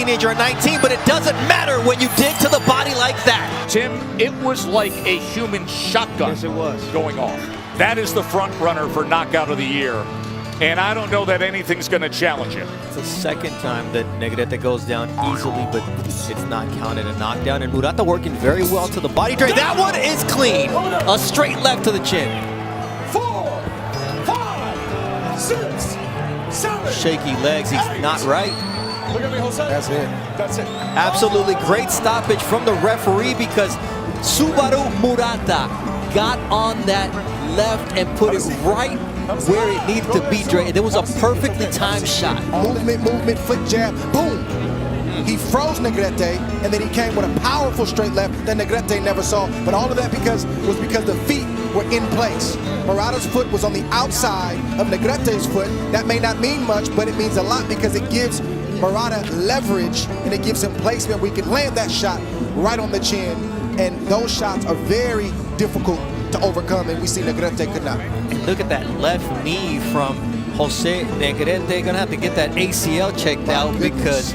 teenager at 19, but it doesn't matter when you dig to the body like that. Tim, it was like a human shotgun. Yes, it was. Going off. That is the front runner for knockout of the year. And I don't know that anything's going to challenge him. It's the second time that Nreta goes down easily, but it's not counted a knockdown. And Murata working very well to the body drain. That one is clean. A straight left to the chin. 4, 5, 6, 7. Shaky legs. He's not right. Look at me, Jose. That's it. That's it. Absolutely great stoppage from the referee because Subaru Murata got on that left and put it right where it needed to be, Dre. It was a perfectly timed shot. Movement, foot jab, boom. He froze Nreta, and then he came with a powerful straight left that Nreta never saw. But all of that was because the feet were in place. Murata's foot was on the outside of Nreta's foot. That may not mean much, but it means a lot because it gives Murata leverage and it gives him placement. We can land that shot right on the chin, and those shots are very difficult to overcome, and we see Nreta could not. And look at that left knee from Jose Nreta. Gonna have to get that ACL checked out because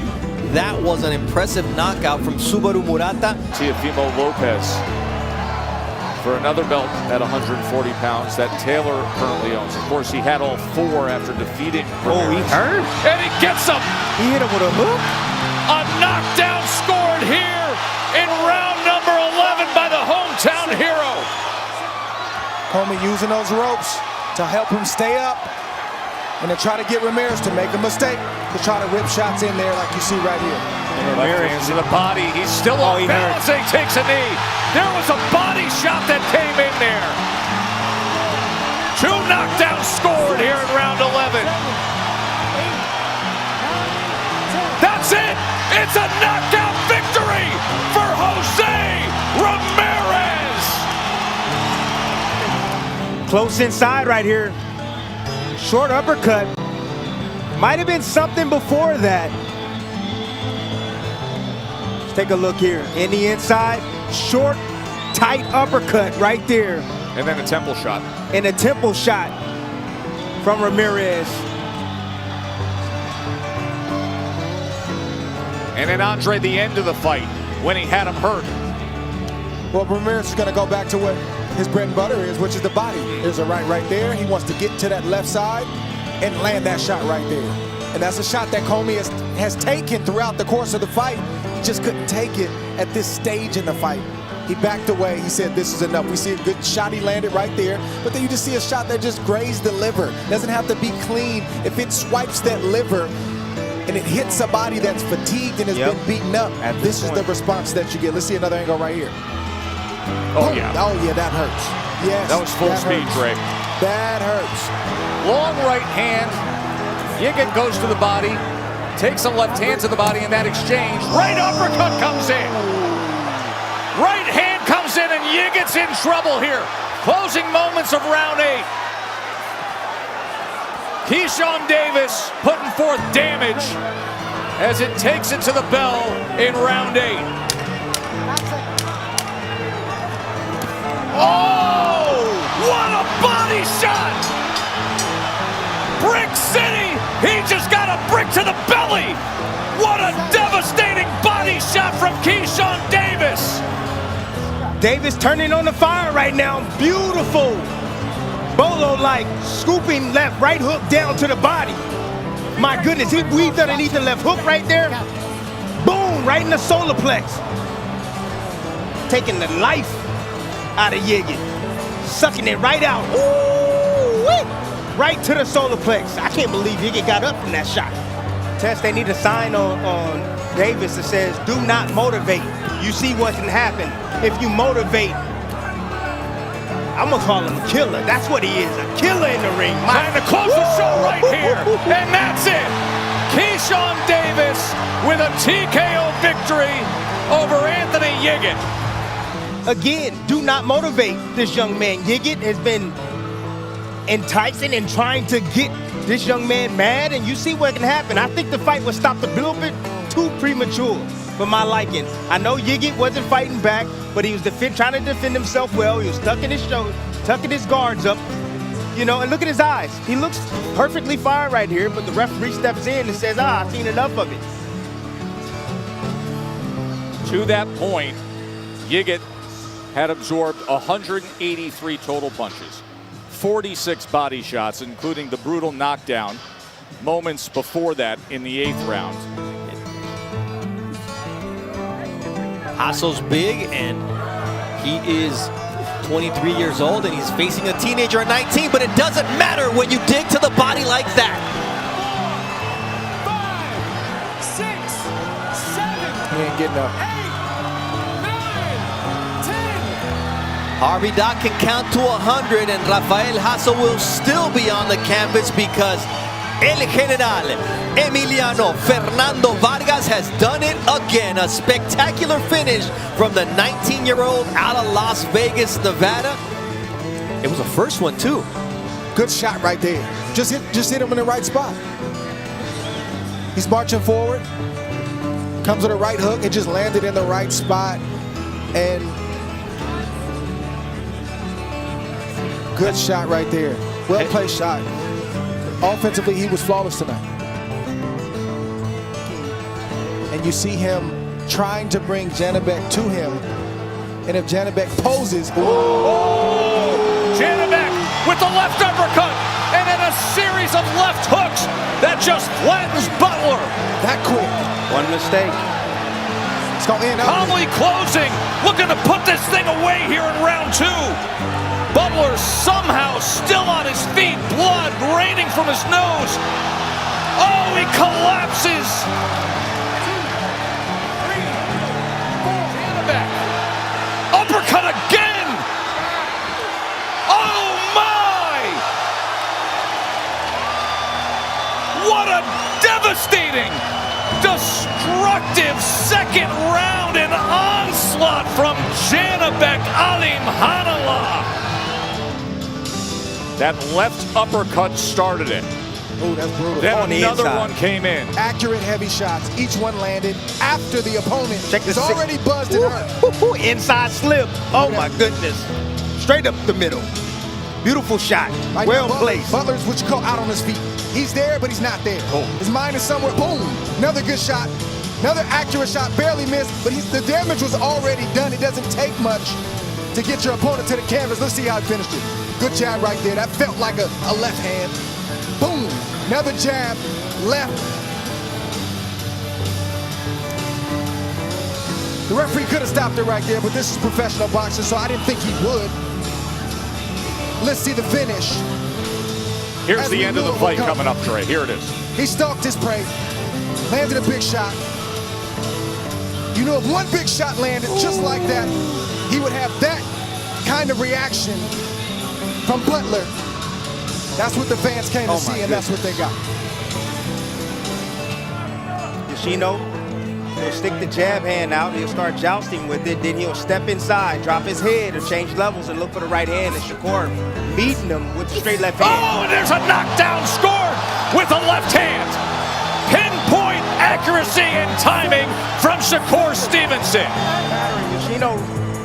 that was an impressive knockout from Subaru Murata. Teofimo Lopez for another belt at 140 pounds that Taylor currently owns. Of course, he had all 4 after defeating Ramirez. Oh, he hurt? And he gets him! He hit him with a hook? A knockdown scored here in round number 11 by the hometown hero. Comey using those ropes to help him stay up and to try to get Ramirez to make a mistake, to try to rip shots in there like you see right here. Ramirez to the body. He's still off balance. He takes a knee. There was a body shot that came in there. 2 knockdowns scored here in round 11. That's it. It's a knockout victory for Jose Ramirez. Close inside right here. Short uppercut. Might have been something before that. Let's take a look here. In the inside, short, tight uppercut right there. And then a temple shot. And a temple shot from Ramirez. And then Andre, the end of the fight, when he had him hurt. Well, Ramirez is going to go back to what his bread and butter is, which is the body. There's a right there. He wants to get to that left side and land that shot right there. And that's a shot that Comey has taken throughout the course of the fight. He just couldn't take it at this stage in the fight. He backed away. He said, this is enough. We see a good shot he landed right there, but then you just see a shot that just grazed the liver. Doesn't have to be clean. If it swipes that liver and it hits a body that's fatigued and has been beaten up, this is the response that you get. Let's see another angle right here. Oh, yeah. Oh, yeah, that hurts. Yes. That was full speed, Drake. That hurts. Long right hand. Yigit goes to the body, takes a left hand to the body in that exchange. Right uppercut comes in. Right hand comes in, and Yigit's in trouble here. Closing moments of round 8. KeShawn Davis putting forth damage as it takes it to the bell in round 8. Oh, what a body shot! Brick City, he just got a brick to the belly! What a devastating body shot from KeShawn Davis! Davis turning on the fire right now. Beautiful. Bolo-like, scooping left, right hook down to the body. My goodness, he weaved underneath the left hook right there. Boom, right in the solar plex. Taking the life out of Yigit. Sucking it right out. Ooh-wee. Right to the solar plex. I can't believe Yigit got up from that shot. Tess, they need a sign on Davis that says, do not motivate. You see what can happen if you motivate. I'm gonna call him a killer. That's what he is, a killer in the ring. Time to close the show right here. And that's it. KeShawn Davis with a TKO victory over Anthony Yigit. Again, do not motivate this young man. Yigit has been enticing and trying to get this young man mad, and you see what can happen. I think the fight was stopped a little bit too premature for my liking. I know Yigit wasn't fighting back, but he was trying to defend himself well. He was tucking his guards up, you know, and look at his eyes. He looks perfectly fine right here, but the referee steps in and says, I've seen enough of it. To that point, Yigit had absorbed 183 total punches, 46 body shots, including the brutal knockdown moments before that in the 8th round. Hassel's big, and he is 23 years old, and he's facing a teenager at 19, but it doesn't matter when you dig to the body like that. 5, 6, 7, He ain't getting up. 8, 9, 10. Harvey Doc can count to 100, and Rafael Hassel will still be on the canvas because El General Emiliano Fernando Vargas has done it again. A spectacular finish from the 19-year-old out of Las Vegas, Nevada. It was a first one too. Good shot right there. Just hit him in the right spot. He's marching forward. Comes with a right hook. It just landed in the right spot. And good shot right there. Well placed shot. Offensively, he was flawless tonight. And you see him trying to bring Janabek to him. And if Janabek poses, Janabek with the left uppercut, and then a series of left hooks that just flattens Butler. that quick. One mistake. It's going to end up. Calmly closing, looking to put this thing away here in round 2. Butler somehow still on his feet, blood raining from his nose. Oh, he collapses. Janabek, uppercut again. Oh my! What a devastating, destructive second round and onslaught from Janabek Alimhanallah. That left uppercut started it. Oh, that's brutal. Then On the another inside. one came in. Accurate heavy shots. Each one landed after the opponent Check the is already buzzed and hurt. Inside slip. Oh my goodness. Straight up the middle. Beautiful shot. Right Well now, placed. Butler's what you call out on his feet. He's there, but he's not there. His mind is somewhere. Boom. Another good shot. Another accurate shot. Barely missed, but the damage was already done. It doesn't take much to get your opponent to the canvas. Let's see how he finished it. Good jab right there. That felt like a left hand. Boom. Another jab. Left. The referee could have stopped it right there, but this is professional boxing, so I didn't think he would. Let's see the finish. Here's As the we end of the knew it fight would come. coming up, Trey. Here it is. He stalked his prey, landed a big shot. You know, if one big shot landed just like that, he would have that kind of reaction from Butler. That's what the fans came to see, and that's what they got. Yoshino, he'll stick the jab hand out. He'll start jousting with it. Then he'll step inside, drop his head, or change levels and look for the right hand. And Shakur beating him with the straight left hand. Oh, and there's a knockdown scored with the left hand. Pinpoint accuracy and timing from Shakur Stevenson. Yoshino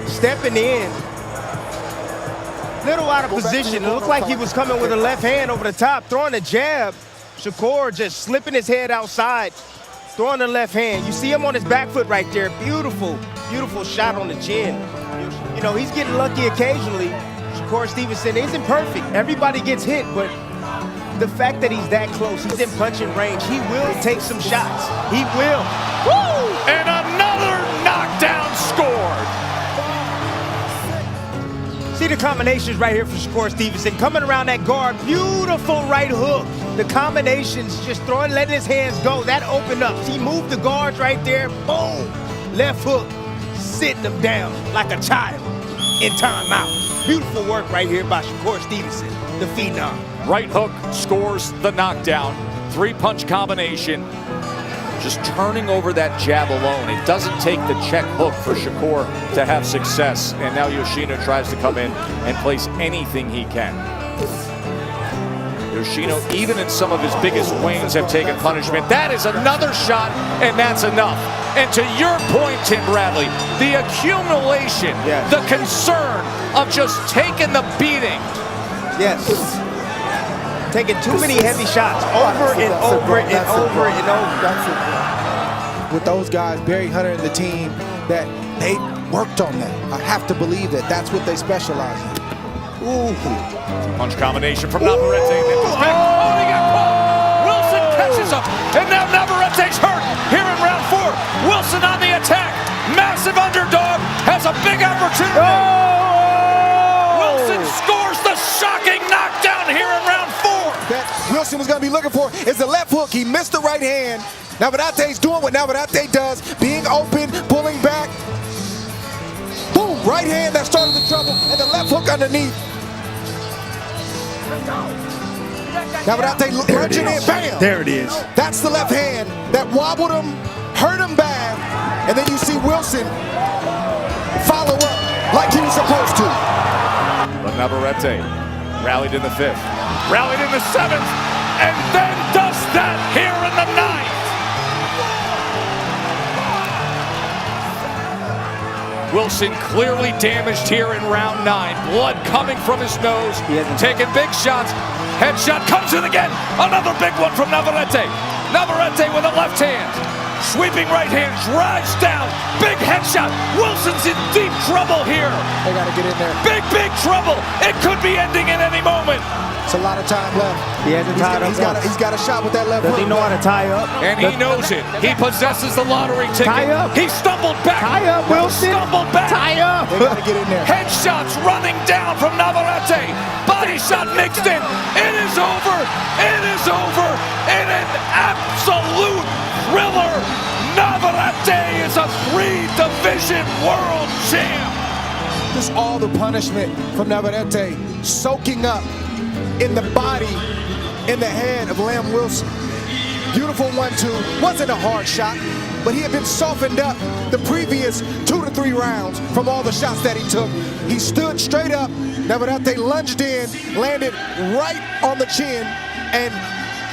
stepping in. Little out of position. It looked like he was coming with a left hand over the top, throwing a jab. Shakur just slipping his head outside, throwing the left hand. You see him on his back foot right there. Beautiful, beautiful shot on the chin. You know, he's getting lucky occasionally. Shakur Stevenson isn't perfect. Everybody gets hit, but the fact that he's that close, he's in punching range, he will take some shots. He will. Woo! And another knockdown scored. See the combinations right here for Shakur Stevenson. Coming around that guard, beautiful right hook. The combinations, just throwing, letting his hands go. That opened up. He moved the guards right there. Boom. Left hook, sitting him down like a child in timeout. Beautiful work right here by Shakur Stevenson, the phenom. Right hook scores the knockdown. 3-punch combination. Just turning over that jab alone. It doesn't take the check hook for Shakur to have success. And now Yoshino tries to come in and place anything he can. Yoshino, even in some of his biggest wins, have taken punishment. That is another shot, and that's enough. And to your point, Tim Bradley, the accumulation, the concern of just taking the beating. Yes. Taking too many heavy shots over and over and over and over. With those guys, Barry Hunter and the team, that they worked on that. I have to believe that that's what they specialize in. Ooh. Punch combination from Navarette. Oh, he got caught. Wilson catches him. And now Navarette's hurt here in round 4. Wilson on the attack. Massive underdog. Has a big opportunity. Wilson scores the shocking knockdown here in round 4. That Wilson was going to be looking for is the left hook. He missed the right hand. Navarette's doing what Navarette does, being open, pulling back. Boom, right hand that started the trouble, and the left hook underneath. Navarette lunging in, bam! There it is. That's the left hand that wobbled him, hurt him bad, and then you see Wilson follow up like he was supposed to. But Navarette rallied in the 5th, rallied in the 7th, and then does that here in the 9th. Wilson clearly damaged here in round 9. Blood coming from his nose, taking big shots. Headshot comes in again. Another big one from Navarette. Navarette with a left hand. Sweeping right hand, drives down. Big headshot. Wilson's in deep trouble here. They got to get in there. Big trouble. It could be ending in any moment. It's a lot of time left. He hasn't tied up once. He's got a shot with that left Does hook. he know how to tie up? And he knows it. He possesses the lottery ticket. Tie up. He stumbled back. Tie up, Wilson. Stumbled back. Tie up. They got to get in there. Headshots running down from Navarette. Body shot mixed in. It is over. It is over. In an absolute thriller. Navarette is a 3-division world champ. Just all the punishment from Navarette soaking up in the body, in the head of Lamb Wilson. Beautiful 1-2. Wasn't a hard shot, but he had been softened up the previous 2 to 3 rounds from all the shots that he took. He stood straight up. Navarette lunged in, landed right on the chin, and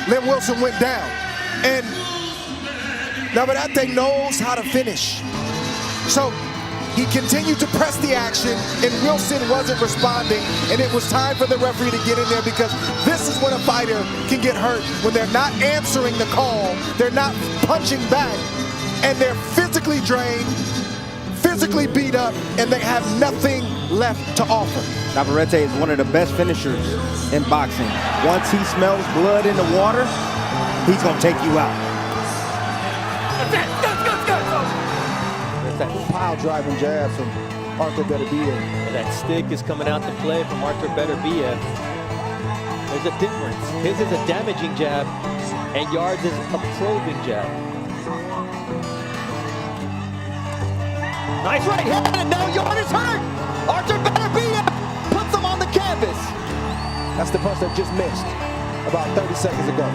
Lamb Wilson went down. And Navarette knows how to finish. So he continued to press the action, and Wilson wasn't responding, and it was time for the referee to get in there, because this is when a fighter can get hurt, when they're not answering the call, they're not punching back, and they're physically drained, physically beat up, and they have nothing left to offer. Navarette is one of the best finishers in boxing. Once he smells blood in the water, he's going to take you out. Pile driving jabs from Arthur Beterbiev. And that stick is coming out to play from Arthur Beterbiev. There's a difference. His is a damaging jab, and Yarde's is a probing jab. Nice right hand, and now Yarde is hurt! Arthur Beterbiev puts him on the canvas. That's the punch that just missed about 30 seconds ago.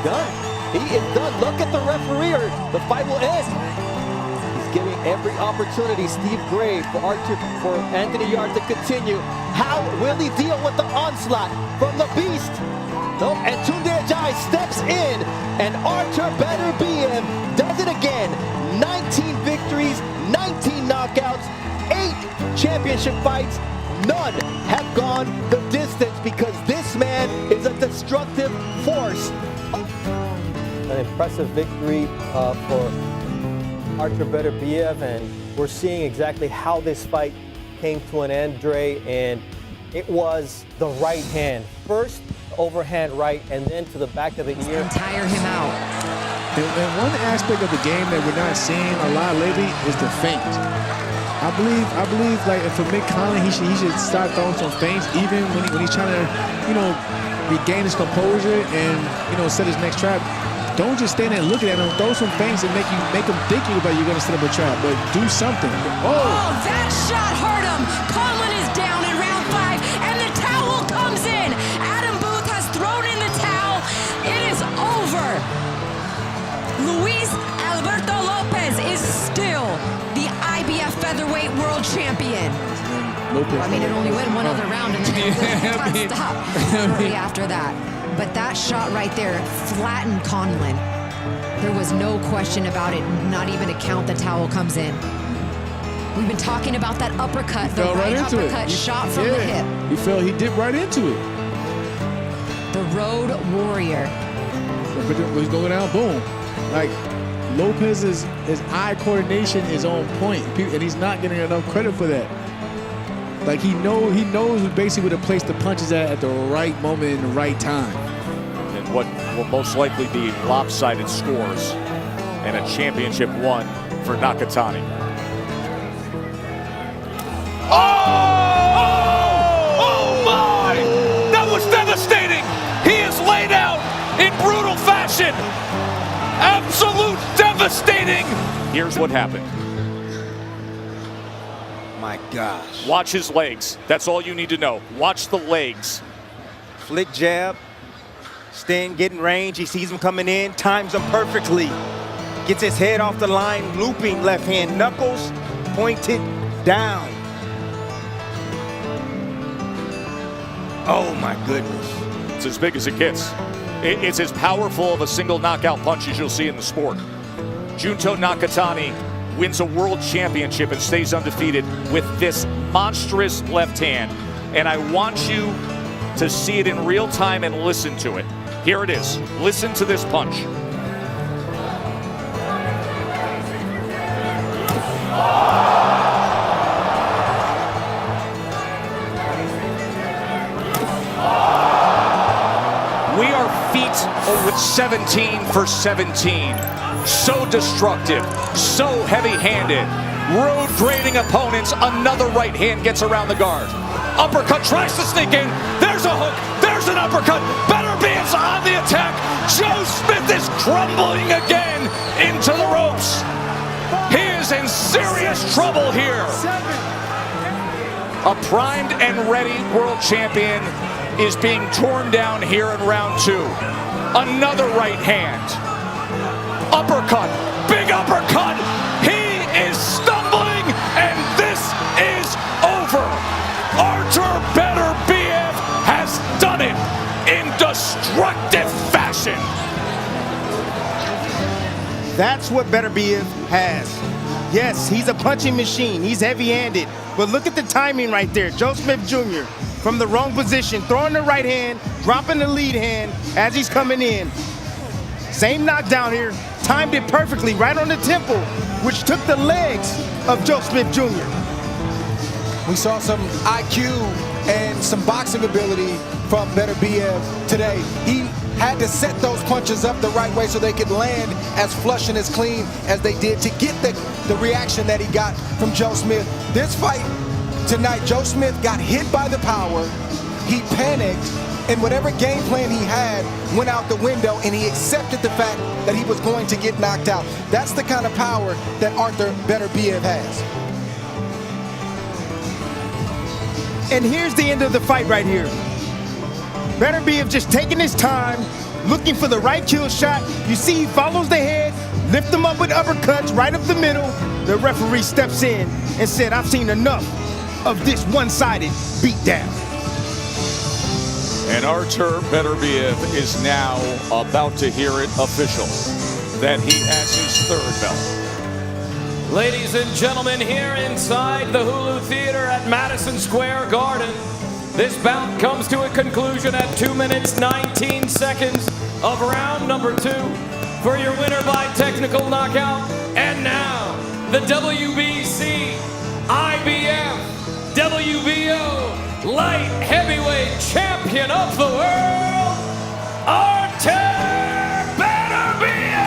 Done. He is done. Look at the referee, or the fight will end. He's giving every opportunity, Steve Gray, for Anthony Yarde to continue. How will he deal with the onslaught from the beast? Nope. And Tunde Ajayi steps in, and Arthur Beterbiev does it again. 19 victories, 19 knockouts, 8 championship fights. None have gone the distance, because this man is a destructive force. An impressive victory for Arthur Beterbiev, and we're seeing exactly how this fight came to an end, Dre, and it was the right hand. First, overhand right, and then to the back of the ear. And tire him out. And one aspect of the game that we're not seeing a lot lately is the feint. I believe, like for Mick Conlon, he should start throwing some feints, even when he's trying to, regain his composure and set his next trap. Don't just stand there and look at him. Throw some feints and make him think you're going to set up a trap, but do something. Oh, that shot hurt him. Conlon is down in round 5, and the towel comes in. Adam Booth has thrown in the towel. It is over. Luis Alberto Lopez is still the IBF featherweight world champion. I mean, it only went one other round, and then it stopped shortly after that. But that shot right there flattened Conlon. There was no question about it, not even a count. The towel comes in. We've been talking about that uppercut, the right uppercut shot from the hip. He dipped right into it. The Road Warrior. He's going down, boom. Like, Lopez's eye coordination is on point, and he's not getting enough credit for that. Like, he knows basically where to place the punches at the right moment in the right time. And what will most likely be lopsided scores and a championship won for Nakatani. Oh my! That was devastating! He is laid out in brutal fashion! Absolute devastating! Here's what happened. My gosh. Watch his legs. That's all you need to know. Watch the legs. Flick jab. Stand, getting range. He sees him coming in. Times him perfectly. Gets his head off the line. Looping left hand. Knuckles pointed down. Oh my goodness. It's as big as it gets. It's as powerful of a single knockout punch as you'll see in the sport. Junto Nakatani wins a world championship and stays undefeated with this monstrous left hand. And I want you to see it in real time and listen to it. Here it is. Listen to this punch. We are feet with 17 for 17. So destructive, so heavy-handed. Road grading opponents, another right hand gets around the guard. Uppercut tries to sneak in. There's a hook, there's an uppercut. Beterbiev's on the attack. Joe Smith is crumbling again into the ropes. He is in serious trouble here. A primed and ready world champion is being torn down here in round 2. Another right hand. Uppercut, big uppercut. He is stumbling, and this is over. Artur Beterbiev has done it in destructive fashion. That's what Beterbiev has. Yes, he's a punching machine. He's heavy-handed. But look at the timing right there. Joe Smith Jr. from the wrong position, throwing the right hand, dropping the lead hand as he's coming in. Same knockdown here. Timed it perfectly right on the temple, which took the legs of Joe Smith Jr. We saw some IQ and some boxing ability from Beterbiev today. He had to set those punches up the right way so they could land as flush and as clean as they did to get the reaction that he got from Joe Smith. This fight tonight, Joe Smith got hit by the power. He panicked, and whatever game plan he had went out the window, and he accepted the fact that he was going to get knocked out. That's the kind of power that Artur Beterbiev has. And here's the end of the fight right here. Beterbiev just taking his time, looking for the right kill shot. You see he follows the head, lift him up with uppercuts right up the middle. The referee steps in and said, I've seen enough of this one-sided beatdown. And Artur Beterbiev is now about to hear it official that he has his 3rd belt. Ladies and gentlemen, here inside the Hulu Theater at Madison Square Garden, this bout comes to a conclusion at 2 minutes 19 seconds of round number 2 for your winner by technical knockout. And now, the WBC, IBF, WBO light heavyweight champion of the world, Artur Beterbiev!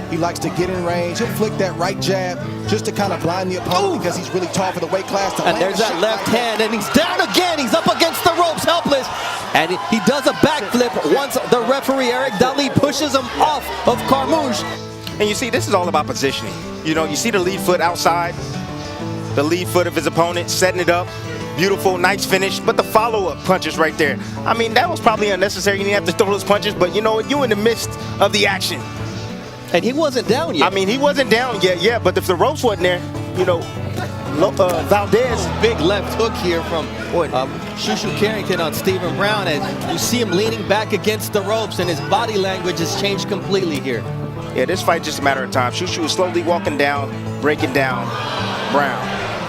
He likes to get in range. He'll flick that right jab just to kind of blind the opponent because he's really tall for the weight class. And there's that left hand, and he's down again. He's up against the ropes, helpless. And he does a backflip once the referee, Eric Dudley, pushes him off of Carmouche. And you see, this is all about positioning. You know, you see the lead foot outside, the lead foot of his opponent, setting it up. Beautiful, nice finish, but the follow-up punches right there. I mean, that was probably unnecessary. You didn't have to throw those punches, but you know what? You're in the midst of the action. And he wasn't down yet. I mean, he wasn't down yet, yeah, but if the ropes wasn't there, you know, Valdez. Big left hook here from Shushu Carrington on Stephen Brown, and you see him leaning back against the ropes, and his body language has changed completely here. Yeah, this fight just a matter of time. Shushu is slowly walking down, breaking down Brown.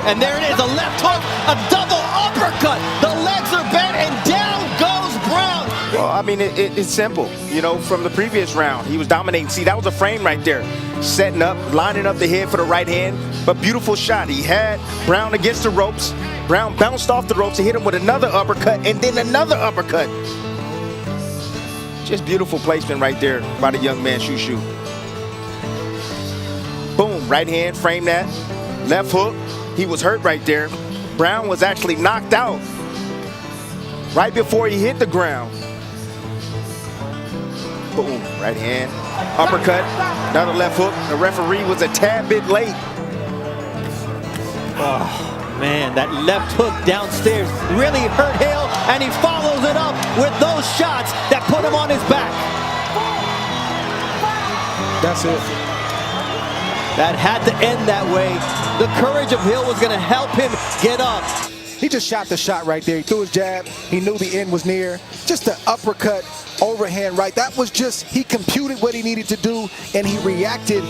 And there it is, a left hook, a double uppercut. The legs are bent, and down goes Brown. Well, I mean, it's simple. You know, from the previous round, he was dominating. See, that was a frame right there. Setting up, lining up the head for the right hand. But beautiful shot. He had Brown against the ropes. Brown bounced off the ropes and hit him with another uppercut and then another uppercut. Just beautiful placement right there by the young man, Shushu. Boom, right hand, frame that. Left hook, he was hurt right there. Brown was actually knocked out right before he hit the ground. Boom, right hand, uppercut, another left hook. The referee was a tad bit late. Oh, man, that left hook downstairs really hurt Hale, and he follows it up with those shots that put him on his back. That's it. That had to end that way. The courage of Hill was going to help him get up. He just shot the shot right there. He threw his jab. He knew the end was near. Just an uppercut, overhand right. That was just, he computed what he needed to do, and he reacted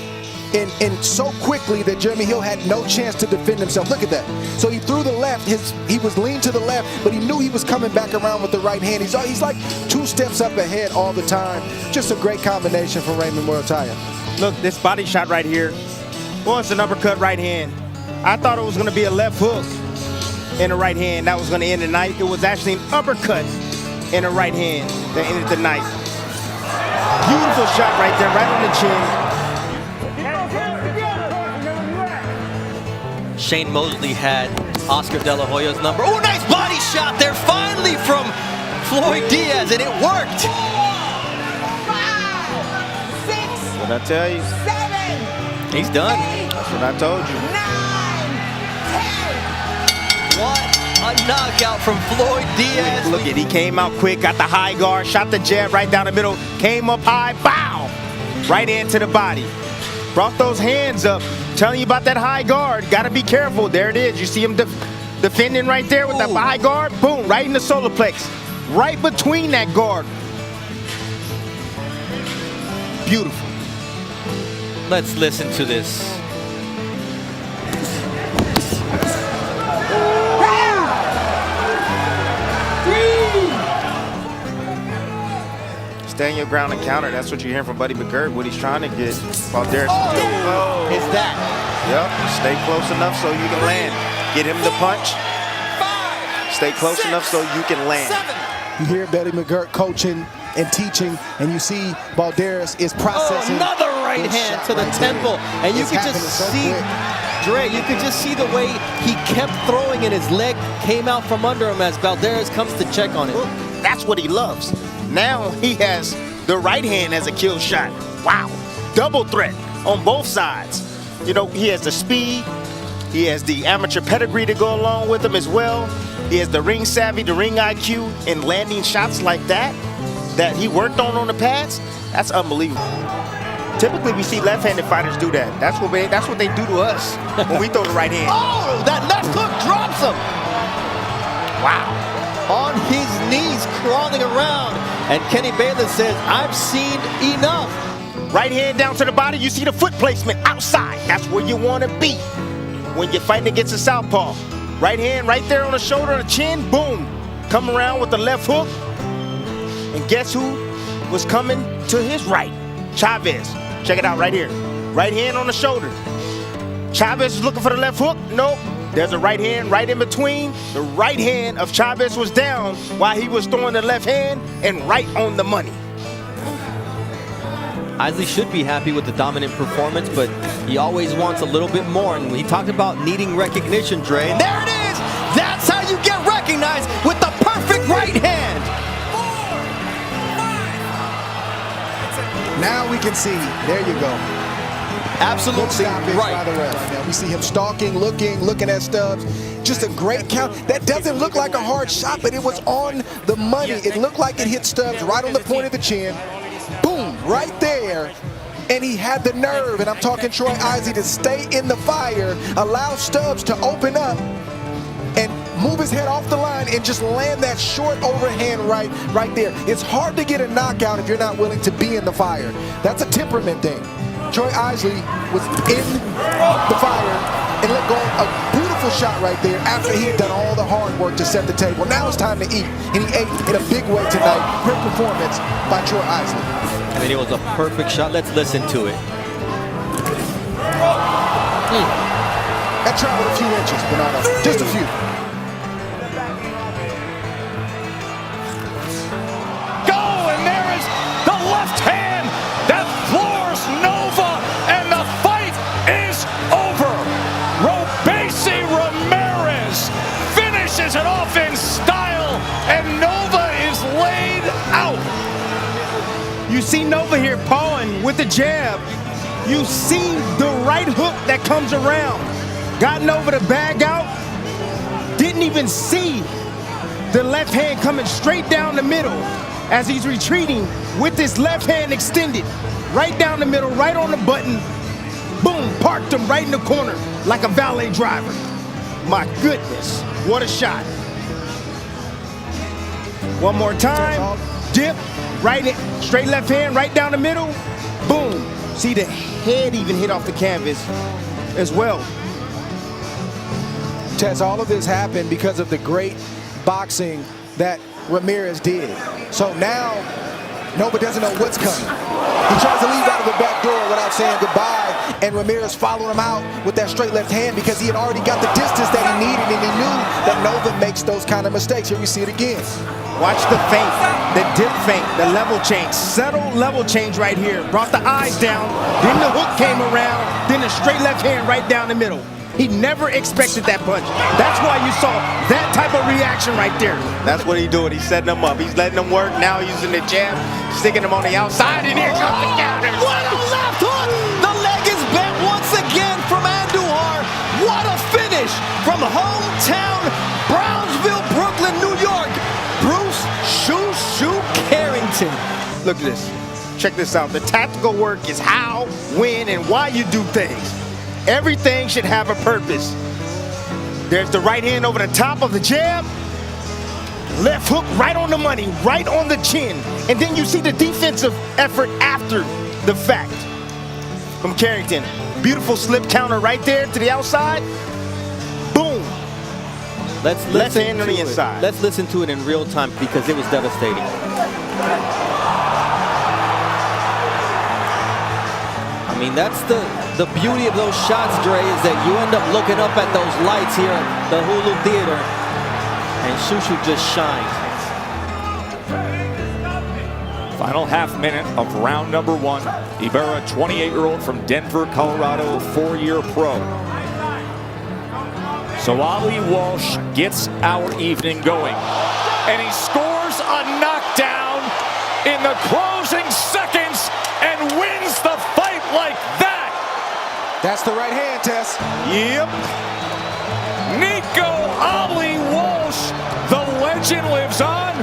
in so quickly that Jeremy Hill had no chance to defend himself. Look at that. So he threw the left. He was leaned to the left, but he knew he was coming back around with the right hand. He's like 2 steps up ahead all the time. Just a great combination from Raymond Murata. Look, this body shot right here. Well, it's an uppercut right hand. I thought it was going to be a left hook in the right hand. That was going to end the night. It was actually an uppercut in the right hand that ended the night. Beautiful shot right there, right on the chin. Shane Mosley had Oscar De La Hoya's number. Oh, nice body shot there finally from Floyd Diaz, and it worked. 5, 6, What I tell you? 7, He's done. That's what I told you. 9, 10. What a knockout from Floyd Diaz. Look at, he came out quick, got the high guard, shot the jab right down the middle, came up high, bow! Right into the body. Brought those hands up. Telling you about that high guard. Got to be careful. There it is. You see him defending right there with that high guard. Boom, right in the solar plex. Right between that guard. Beautiful. Let's listen to this. Stand your ground and counter. That's what you're hearing from Buddy McGirt. What he's trying to get. Balderas. Is that? Yep. Stay close enough so you can land. Get him to punch. 5, Stay close 6, enough so you can land. 7. You hear Buddy McGirt coaching and teaching, and you see Balderas is processing. Another right Good hand shot to the right temple. there. And you It's could just happening so see, quick. Dre, you could just see the way he kept throwing and his leg came out from under him as Balderas comes to check on it. That's what he loves. Now he has the right hand as a kill shot. Wow. Double threat on both sides. You know, he has the speed. He has the amateur pedigree to go along with him as well. He has the ring savvy, the ring IQ, and landing shots like that he worked on the pads. That's unbelievable. Typically, we see left-handed fighters do that. That's what they do to us when we throw the right hand. Oh, that left hook drops him. Wow. On his knees, crawling around. And Kenny Bayless says, I've seen enough. Right hand down to the body. You see the foot placement outside. That's where you want to be when you're fighting against a southpaw. Right hand right there on the shoulder, the chin. Boom. Come around with the left hook. And guess who was coming to his right? Chavez. Check it out right here. Right hand on the shoulder. Chavez is looking for the left hook. Nope. There's a right hand right in between. The right hand of Chavez was down while he was throwing the left hand and right on the money. Isley should be happy with the dominant performance, but he always wants a little bit more. And he talked about needing recognition, Dre. And there it is! That's how you get recognized, with the perfect right hand. Now we can see. There you go. Absolutely Good stoppage by right. the ref. Now we see him stalking, looking at Stubs. Just a great count. That doesn't look like a hard shot, but it was on the money. It looked like it hit Stubs right on the point of the chin. Boom, right there. And he had the nerve, and I'm talking Troy Isley, to stay in the fire, allow Stubs to open up and move his head off the line and just land that short overhand right there. It's hard to get a knockout if you're not willing to be in the fire. That's a temperament thing. Troy Isley was in the fire and let go a beautiful beautiful shot right there after he had done all the hard work to set the table. Now it's time to eat, and he ate in a big way tonight. Great performance by Troy Isley. I mean, it was a perfect shot. Let's listen to it. That traveled a few inches, Fernando. Just a few. Go, and there is the left hand that floors Nova, and the fight is over. Ramirez finishes it off in style, and Nova is laid out. You see Nova here pawing with the jab. You see the right hook that comes around. Got Nova to bag out. Didn't even see the left hand coming straight down the middle as he's retreating with his left hand extended. Right down the middle, right on the button. Boom, parked him right in the corner like a valet driver. My goodness, what a shot. One more time, dip, right in, straight left hand, right down the middle, boom. See the head even hit off the canvas as well. Tess, all of this happened because of the great boxing that Ramirez did. So now, Nova doesn't know what's coming. He tries to leave out of the back door without saying goodbye, and Ramirez followed him out with that straight left hand because he had already got the distance that he needed, and he knew that Nova makes those kind of mistakes. Here we see it again. Watch the feint, the dip feint, the level change. Subtle level change right here. Brought the eyes down, then the hook came around, then the straight left hand right down the middle. He never expected that punch. That's why you saw that type of reaction right there. That's what he's doing. He's setting them up. He's letting them work. Now using the jab, sticking them on the outside, and here comes the counter. What a left hook! The leg is bent once again from Andujar. What a finish from hometown Brownsville, Brooklyn, New York. Bruce Shoo Carrington. Look at this. Check this out. The tactical work is how, when, and why you do things. Everything should have a purpose. There's the right hand over the top of the jab. Left hook right on the money, right on the chin. And then you see the defensive effort after the fact from Carrington. Beautiful slip counter right there to the outside. Boom. Let's Left listen hand on to the it. inside. Let's listen to it in real time because it was devastating. I mean, that's the beauty of those shots, Dre, is that you end up looking up at those lights here at the Hulu Theater, and Shushu just shined. Final half minute of round number one. Ibarra, 28-year-old from Denver, Colorado, 4-year pro. So Ali Walsh gets our evening going. And he scores a knockdown in the closing seconds and wins the fight like that. That's the right hand, Tess. Yep. Nico Ali Walsh, the legend lives on.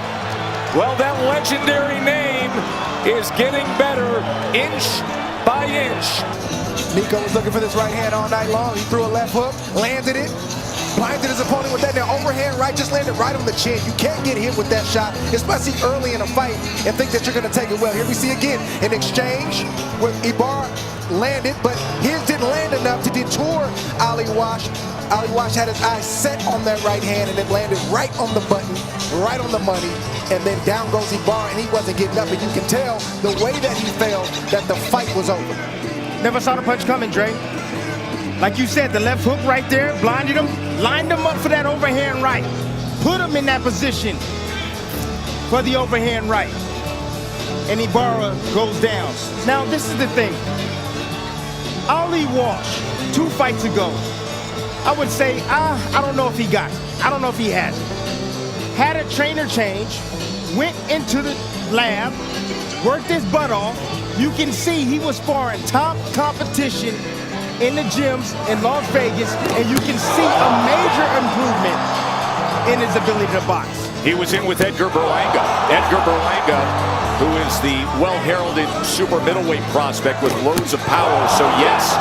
Well, that legendary name is getting better inch by inch. Nico was looking for this right hand all night long. He threw a left hook, landed it, blinded his opponent with that. Now overhand right just landed right on the chin. You can't get hit with that shot, especially early in a fight, and think that you're going to take it well. Here we see again an exchange with Ibarra landed, but his didn't land enough to detour Ali Walsh. Ali Walsh had his eyes set on that right hand, and it landed right on the button, right on the money, and then down goes Ibarra, and he wasn't getting up, and you can tell the way that he fell that the fight was over. Never saw the punch coming, Dre. Like you said, the left hook right there, blinded him, lined him up for that overhand right. Put him in that position for the overhand right. And Ibarra goes down. Now, this is the thing. Ali Walsh, 2 fights ago, I would say, I don't know if he got it. I don't know if he had it. Had a trainer change, went into the lab, worked his butt off. You can see he was sparring top competition in the gyms in Las Vegas, and you can see a major improvement in his ability to box. He was in with Edgar Berlanga. Edgar Berlanga, who is the well-heralded super middleweight prospect with loads of power. So yes,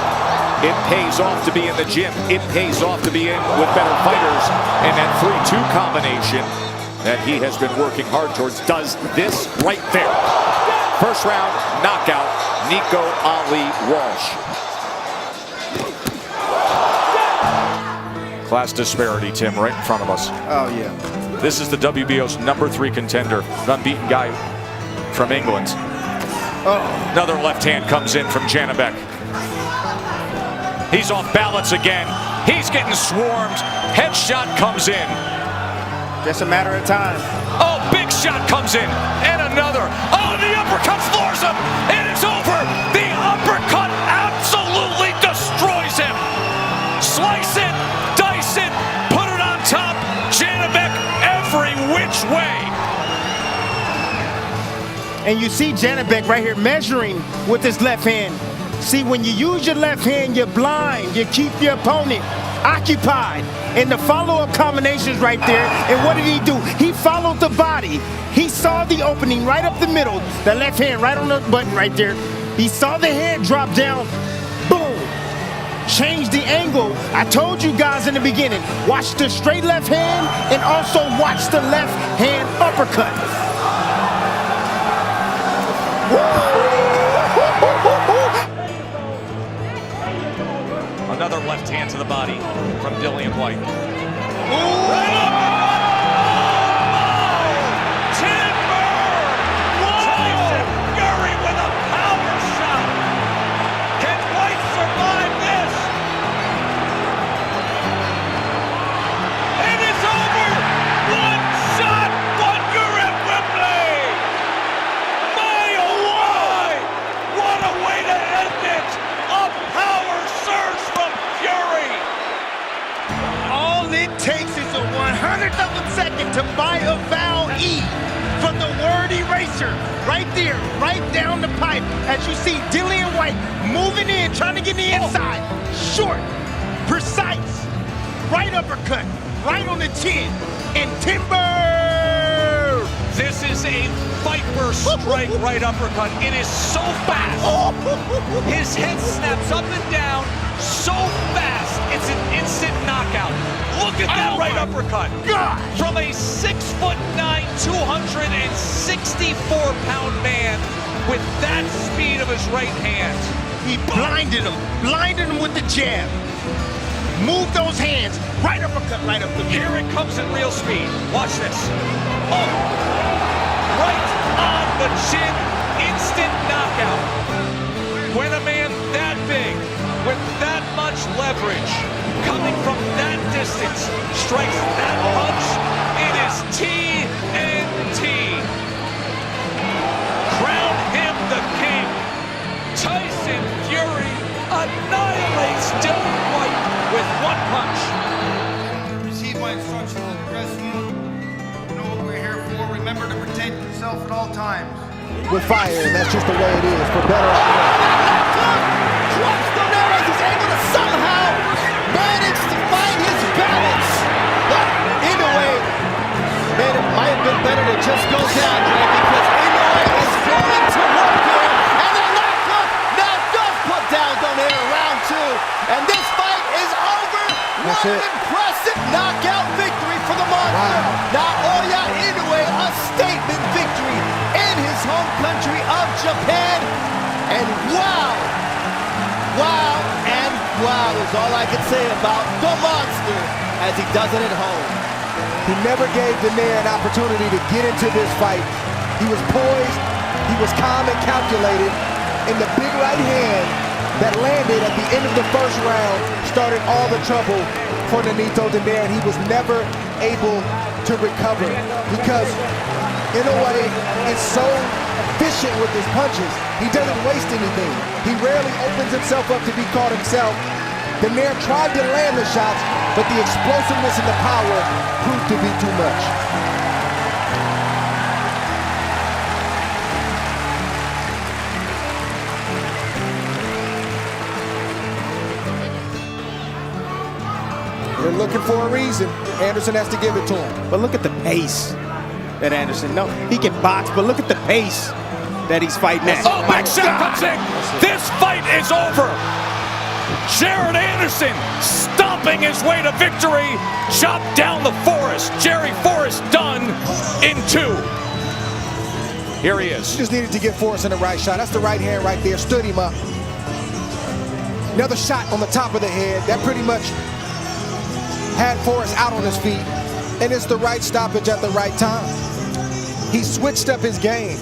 it pays off to be in the gym. It pays off to be in with better fighters. And that 3-2 combination that he has been working hard towards does this right there. First round knockout, Nico Ali Walsh. Class disparity, Tim, right in front of us. Oh, yeah. This is the WBO's #3 contender, an unbeaten guy from England. Oh. Another left hand comes in from Janabek. He's off balance again. He's getting swarmed. Headshot comes in. Just a matter of time. Oh, big shot comes in. And another. Oh, the uppercut floors him. And it's over. The uppercut absolutely destroys him. Slice it, dice it, put it on top. Janabek every which way. And you see Janabek right here measuring with his left hand. See, when you use your left hand, you're blind. You keep your opponent occupied. And the follow-up combinations right there. And what did he do? He followed the body. He saw the opening right up the middle. The left hand right on the button right there. He saw the head drop down. Boom. Change the angle. I told you guys in the beginning, watch the straight left hand and also watch the left hand uppercut. Another left hand to the body from Dillian White. Timber! Tyson Fury with a power shot. Can White survive this? It is over. One shot, wonder at Wembley. My oh my! What a way to end it! A power surge from Fury. All it takes is a 100th of a second to buy a vowel E from the word eraser. Right there, right down the pipe. As you see Dillian White moving in, trying to get the inside. Short, precise, right uppercut, right on the chin, and timber! This is a viper strike right uppercut. It is so fast. His head snaps up and down so fast. It's an instant knockout. Look at that right uppercut. God. From a 6'9", 264-pound man with that speed of his right hand. He blinded him with the jab. Move those hands, right uppercut, right up the middle. Here it comes at real speed. Watch this. Oh, right on the chin, instant knockout. When a man that big, with that much leverage, coming from that distance, strikes that punch, it is TNT. Crown him the king. Tyson Fury annihilates Dillian White with one punch. Receive my instructions in the dressing room. You know what we're here for. Remember to protect yourself at all times. With fire, and that's just the way it is, for better or worse. Drops the Ramirez, is able to somehow manage to find his balance. But either way, man, it might have been better to just go down, Dre, because Isley is going to work here. And then Nakatani now does put down Donaire round 2. And this fight is over. That's What an it. impressive knockout victory for the monster. Wow. Naoya Inoue, a statement victory in his home country of Japan. And wow and wow is all I can say about the monster as he does it at home. He never gave Donaire an opportunity to get into this fight. He was poised, he was calm and calculated, and the big right hand that landed at the end of the first round started all the trouble for Nonito Donaire, and he was never able to recover because Inoue is so efficient with his punches. He doesn't waste anything. He rarely opens himself up to be caught himself. Donaire tried to land the shots, but the explosiveness and the power proved to be too much. They're looking for a reason. Anderson has to give it to him. But look at the pace that Anderson, no, he can box, but look at the pace that he's fighting at. Oh, my shot comes in. This fight is over. Jared Anderson stomping his way to victory. Chopped down the Forrest. Jerry Forrest done in 2. Here he is. Just needed to get Forrest in the right shot. That's the right hand right there. Stood him up. Another shot on the top of the head. That pretty much had Forrest out on his feet, and it's the right stoppage at the right time. He switched up his game.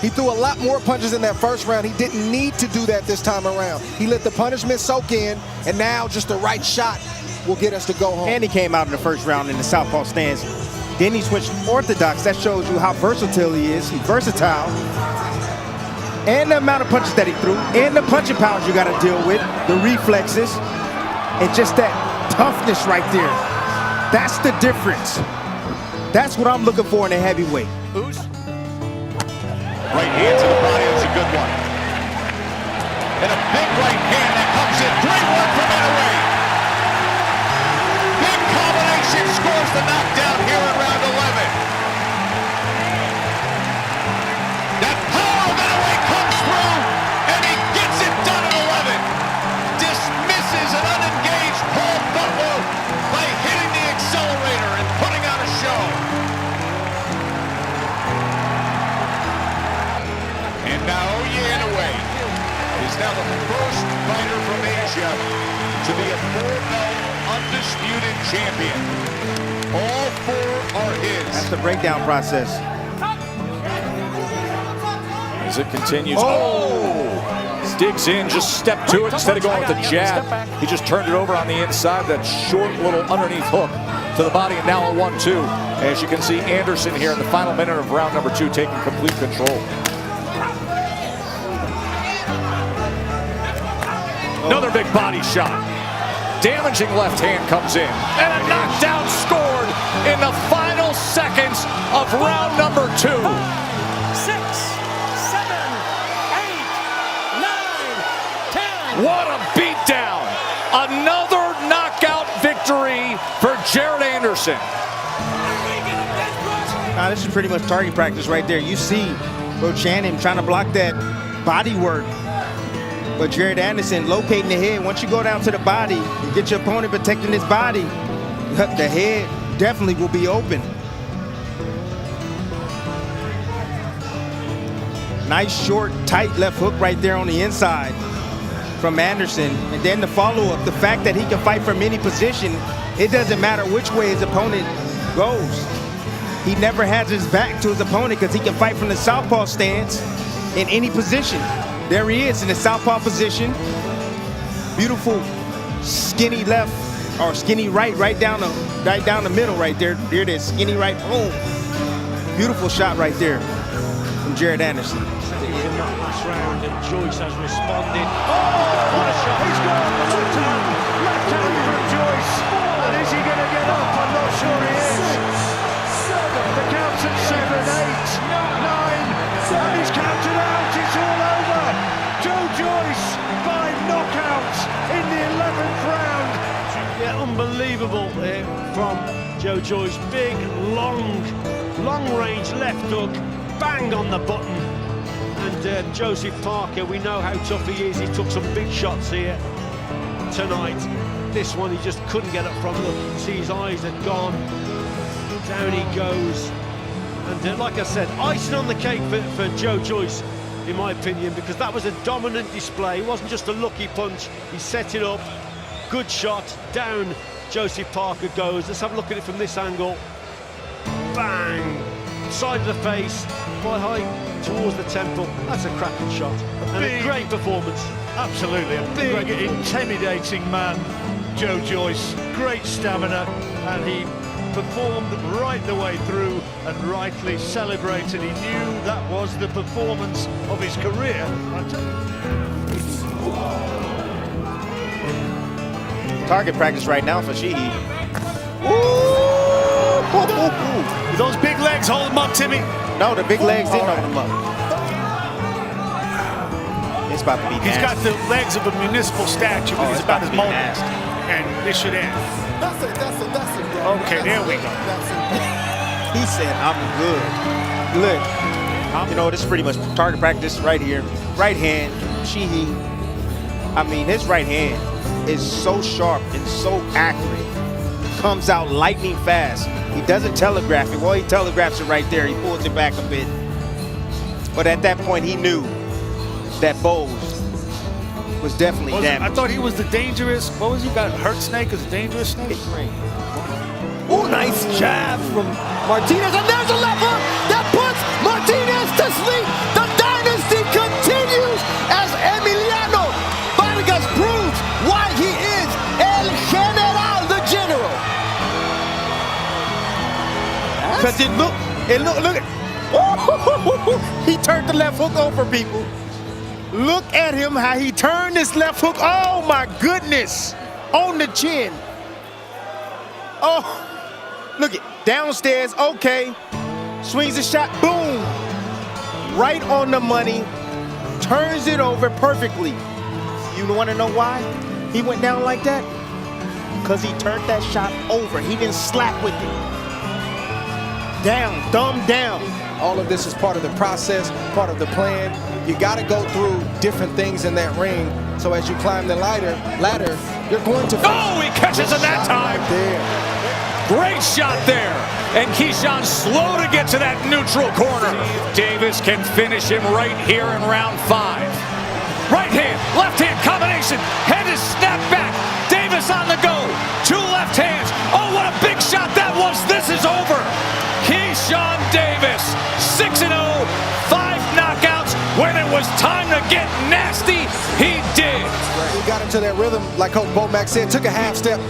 He threw a lot more punches in that first round. He didn't need to do that this time around. He let the punishment soak in, and now just the right shot will get us to go home. And he came out in the first round in the southpaw stance. Then he switched orthodox. That shows you how versatile he is. He's versatile. And the amount of punches that he threw, and the punching powers you got to deal with, the reflexes, and just that toughness right there. That's the difference. That's what I'm looking for in a heavyweight. Who's? Right hand to the body, that's a good one. And a big right hand that comes in. Great work from Nreta. Big combination scores the knockdown here in round 11. That power of Nreta comes through, and he gets it done at 11. Dismisses an unengaged Paul Butler by hitting the accelerator and putting on a show. And now Yarde is now the first fighter from Asia to be a 4-0 undisputed champion. All 4 are his. That's the breakdown process. As it continues. Oh! Digs in, just step to it. Instead of going with the jab, he just turned it over on the inside. That short little underneath hook to the body, and now a 1-2. As you can see, Anderson here in the final minute of round number 2 taking complete control. Another big body shot. Damaging left hand comes in. And a knockdown scored in the final seconds of round number 2. 6, 7, 8, 9, 10. What a beatdown. Another knockout victory for Jared Anderson. Now, this is pretty much target practice right there. You see Rochanin trying to block that body work. But Jared Anderson locating the head. Once you go down to the body and get your opponent protecting his body, the head definitely will be open. Nice, short, tight left hook right there on the inside from Anderson. And then the follow-up, the fact that he can fight from any position, it doesn't matter which way his opponent goes. He never has his back to his opponent because he can fight from the southpaw stance in any position. There he is in the southpaw position. Beautiful skinny left or skinny right down the middle right there. There it is, skinny right, boom. Beautiful shot right there from Jared Anderson. In that last round, and Joyce has responded. Oh, what a shot! He's gone. Left hand from Joyce. And is he going to get up? I'm not sure he is. The count's at 7, 8, 9, and he's counted out. It's all over. Joe Joyce by knockout in the 11th round. Yeah, unbelievable from Joe Joyce. Big, long-range left hook, bang on the button. And Joseph Parker, we know how tough he is. He took some big shots here tonight. This one he just couldn't get up from. Look, you can see his eyes had gone. Down he goes. And like I said, icing on the cake for Joe Joyce, in my opinion, because that was a dominant display. It wasn't just a lucky punch. He set it up. Good shot. Down Joseph Parker goes. Let's have a look at it from this angle. Bang! Side of the face, quite high towards the temple. That's a cracking shot. And a great performance. Absolutely. A big, intimidating man, Joe Joyce. Great stamina, and he performed right the way through and rightly celebrated. He knew that was the performance of his career. Target practice right now for Sheehy. With those big legs, hold him up, Timmy. No, the big legs didn't hold him up. It's about to be nasty. He's got the legs of a municipal statue, but he's about his moment. And this should end. That's it, bro. Okay, there we go. He said, I'm good. Look, you know, this is pretty much target practice right here. Right hand, Sheehy. I mean, his right hand is so sharp and so accurate. Comes out lightning fast. He doesn't telegraph it. Well, he telegraphs it right there. He pulls it back a bit. But at that point, he knew that Bowles was definitely damaged. I thought he was the dangerous, what was he got? Hurt snake is a dangerous snake? Ooh, nice jab from Martinez, and there's a left hook that puts Martinez to sleep. The dynasty continues as Emiliano Vargas proves why he is El General, the general. Because look at, he turned the left hook over, people. Look at him, how he turned this left hook. Oh my goodness, on the chin. Oh, look it, downstairs, okay. Swings a shot, boom. Right on the money, turns it over perfectly. You wanna know why he went down like that? Because he turned that shot over. He didn't slack with it. Down, thumb down. All of this is part of the process, part of the plan. You got to go through different things in that ring. So as you climb the ladder, you're going to. Oh, he catches it that time. There. Great shot there. And KeShawn slow to get to that neutral corner. Davis can finish him right here in round 5. Right hand, left hand combination. Head is snapped back. Davis on the go. 2 left hands. Oh, what a big shot that was. This is over. KeShawn Davis, 6-0, 5 knockouts. When it was time to get nasty, he did. He got into that rhythm, like Coach Bomac said, took a half step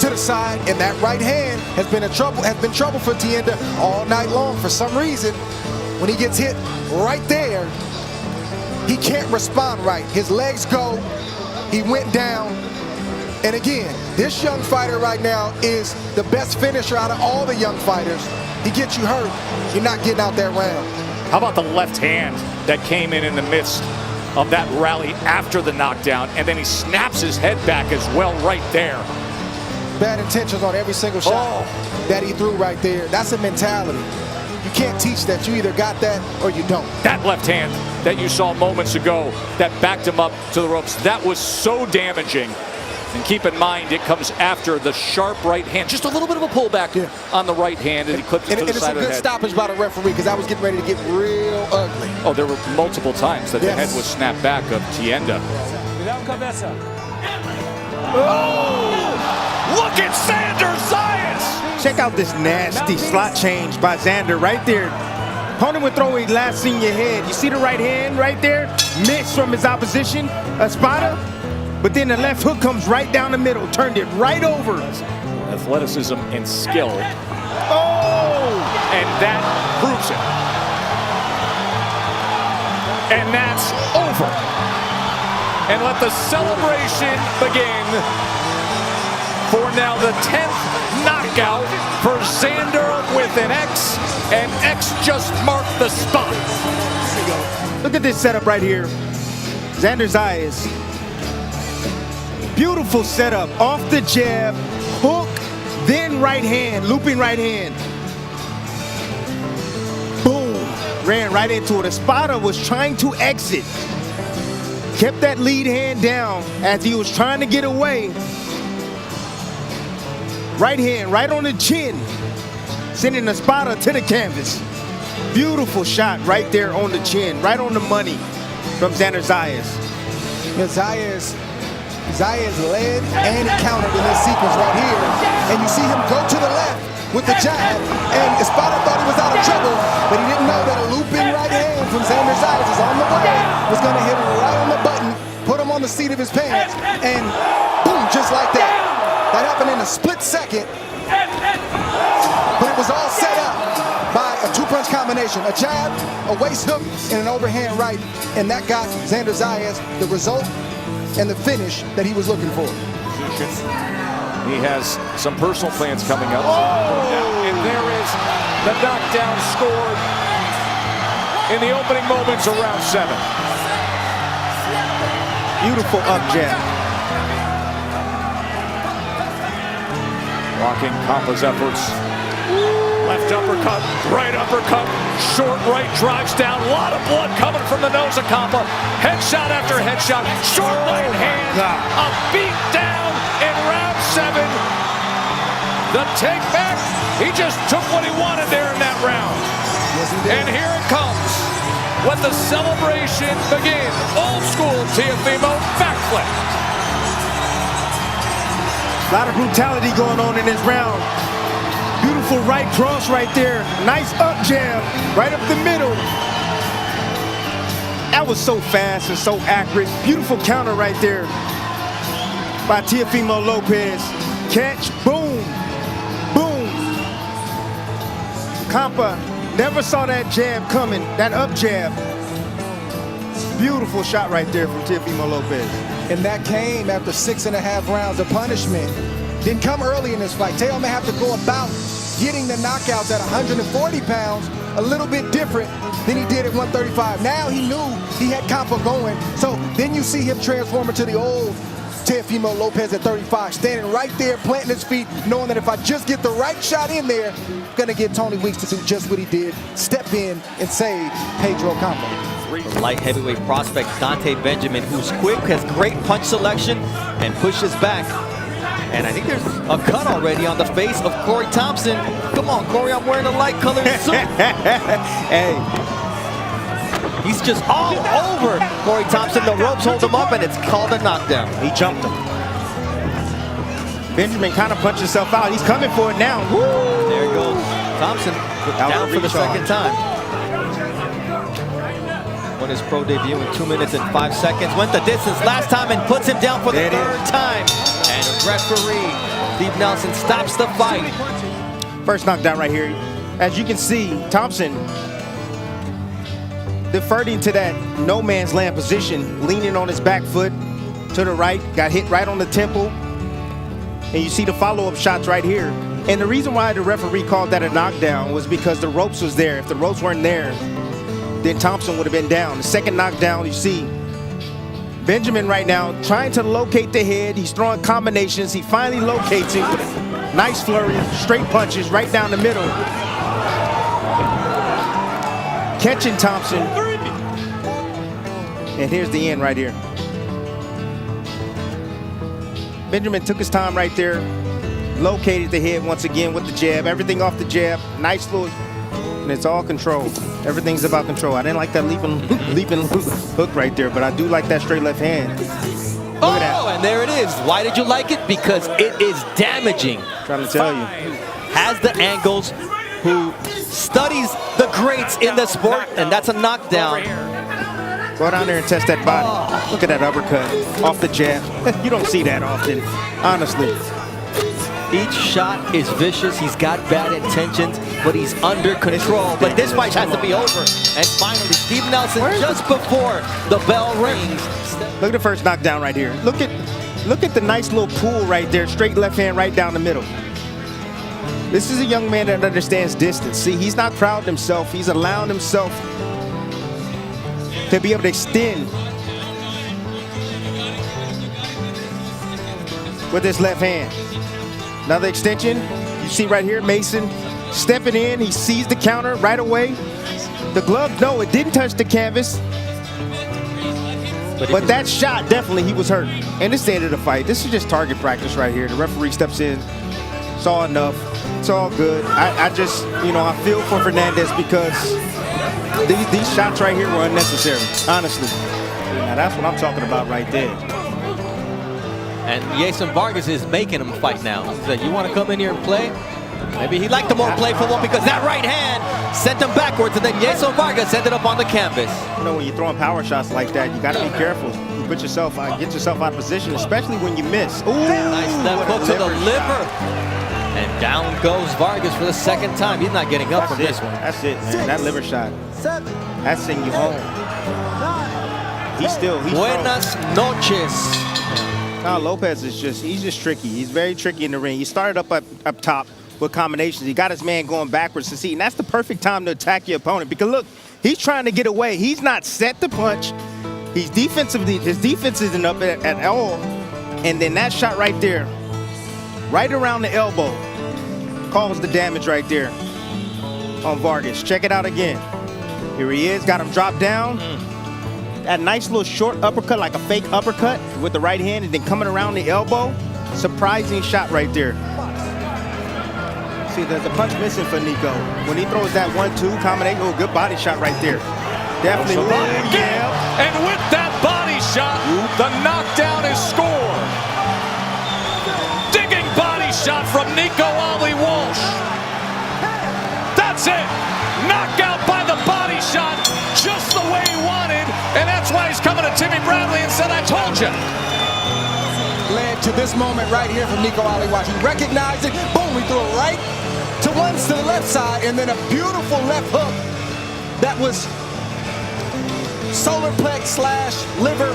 to the side, and that right hand has been trouble for Tienda all night long. For some reason, when he gets hit right there, he can't respond right. His legs go, he went down. And again, this young fighter right now is the best finisher out of all the young fighters. He gets you hurt, you're not getting out that round. How about the left hand that came in the midst of that rally after the knockdown, and then he snaps his head back as well right there. Bad intentions on every single shot that he threw right there. That's a mentality. You can't teach that. You either got that or you don't. That left hand that you saw moments ago that backed him up to the ropes, that was so damaging. And keep in mind, it comes after the sharp right hand. Just a little bit of a pullback on the right hand, and he clipped it to the side of the head. It's a good stoppage by the referee, because I was getting ready to get real ugly. Oh, there were multiple times that the head was snapped back of Tienda. Oh! Look at Xander Zayas! Check out this nasty slot change by Xander right there. Opponent would throw a last in your head. You see the right hand right there? Missed from his opposition, Espada. But then the left hook comes right down the middle, turned it right over. Athleticism and skill. Oh! And that proves it. And that's over. And let the celebration begin for now the 10th knockout for Xander with an X, and X just marked the spot. Look at this setup right here. Xander Zayas. Beautiful setup, off the jab, hook, then right hand, looping right hand. Boom, ran right into it. Espada was trying to exit. Kept that lead hand down as he was trying to get away. Right hand, right on the chin, sending Espada to the canvas. Beautiful shot right there on the chin, right on the money from Xander Zayas. Yeah, Zayas led and he countered in this sequence right here. And you see him go to the left with the jab. And Espada thought he was out of trouble, but he didn't know that a looping right hand from Xander Zayas is on the way. Was going to hit him right on the button, put him on the seat of his pants, and boom, just like that. That happened in a split second. But it was all set up by a 2-punch combination. A jab, a waist hook, and an overhand right. And that got Xander Zayas the result and the finish that he was looking for. He has some personal plans coming up. And there is the knockdown scored in the opening moments of round 7. Beautiful up jab. Blocking Kampa's efforts. Left uppercut, right uppercut, short right drives down. A lot of blood coming from the nose of Kampa. Headshot after headshot, short right hand. A beat down in round 7. The take back, he just took what he wanted there in that round. Yes, he did. And here it comes. Let the celebration begin. Old school Teofimo backflip. A lot of brutality going on in this round. Beautiful right cross right there. Nice up jab right up the middle. That was so fast and so accurate. Beautiful counter right there by Teofimo Lopez. Catch, boom, boom. Compa never saw that jab coming, that up jab. Beautiful shot right there from Teofimo Lopez. And that came after 6.5 rounds of punishment. Didn't come early in this fight. Teo may have to go about getting the knockouts at 140 pounds a little bit different than he did at 135. Now he knew he had Compa going. So then you see him transform into the old Teofimo Lopez at 35, standing right there, planting his feet, knowing that if I just get the right shot in there, I'm gonna get Tony Weeks to do just what he did, step in and save Pedro Compa. The light heavyweight prospect Dante Benjamin, who's quick, has great punch selection, and pushes back. And I think there's a cut already on the face of Corey Thompson. Come on, Corey, I'm wearing a light colored suit. Hey. He's just all over Corey Thompson. The ropes hold him up, and it's called a knockdown. He jumped him. Benjamin kind of punched himself out. He's coming for it now. Woo! There goes Thompson down for the second time. Won his pro debut in 2 minutes and 5 seconds. Went the distance last time and puts him down for the third time. And referee Steve Nelson stops the fight. First knockdown right here. As you can see, Thompson deferred into that no man's land position, leaning on his back foot to the right, got hit right on the temple. And you see the follow-up shots right here. And the reason why the referee called that a knockdown was because the ropes was there. If the ropes weren't there, then Thompson would have been down. The second knockdown, you see Benjamin right now trying to locate the head. He's throwing combinations. He finally locates it. Nice flurry, straight punches right down the middle. Catching Thompson. And here's the end right here. Benjamin took his time right there, located the head once again with the jab, everything off the jab, nice little, and it's all control. Everything's about control. I didn't like that leaping hook right there, but I do like that straight left hand. Look at that. And there it is. Why did you like it? Because it is damaging. Trying to tell you. Has the angles, who studies the greats in the sport, and that's a knockdown. Go down there and test that body. Look at that uppercut off the jab. You don't see that often, honestly. Each shot is vicious. He's got bad intentions, but he's under control. But this fight has to be over. And finally, Steve Nelson, just before the bell rings. Look at the first knockdown right here. Look at the nice little pull right there. Straight left hand right down the middle. This is a young man that understands distance. See, he's not proud of himself. He's allowing himself to be able to extend with his left hand. Another extension. You see right here, Mason stepping in. He sees the counter right away. The glove, no, it didn't touch the canvas. But that shot, definitely, he was hurt. And this is the end of the fight. This is just target practice right here. The referee steps in, saw enough. It's all good. I just, you know, I feel for Fernandez because these shots right here were unnecessary, honestly. Now that's what I'm talking about right there. And Jason Vargas is making him fight now. He said, you want to come in here and play? Maybe he liked a more playful one because that right hand sent him backwards, and then Jason Vargas ended up on the canvas. You know, when you're throwing power shots like that, you got to be careful. You put yourself, get yourself out of position, especially when you miss. Ooh, nice left hook to the liver. And down goes Vargas for the second time. He's not getting up from this one. That's it, man. That liver shot. That's sending you home. He's Buenas noches. No, Lopez is he's just tricky. He's very tricky in the ring. He started up top with combinations. He got his man going backwards to see, and that's the perfect time to attack your opponent because look, he's trying to get away. He's not set to punch. He's defensively, his defense isn't up at all. And then that shot right there, right around the elbow, caused the damage right there on Vargas. Check it out again. Here he is, got him dropped down. That nice little short uppercut, like a fake uppercut with the right hand and then coming around the elbow. Surprising shot right there. See, there's a punch missing for Nico. When he throws that 1-2 combination, oh, good body shot right there. Definitely. Yeah. And with that body shot, the knockdown is scored. Digging body shot from Nico Ali Walsh. Georgia. Led to this moment right here from Nico Ali Walsh. He recognized it. Boom, he threw it right to the left side, and then a beautiful left hook that was solar plex slash liver,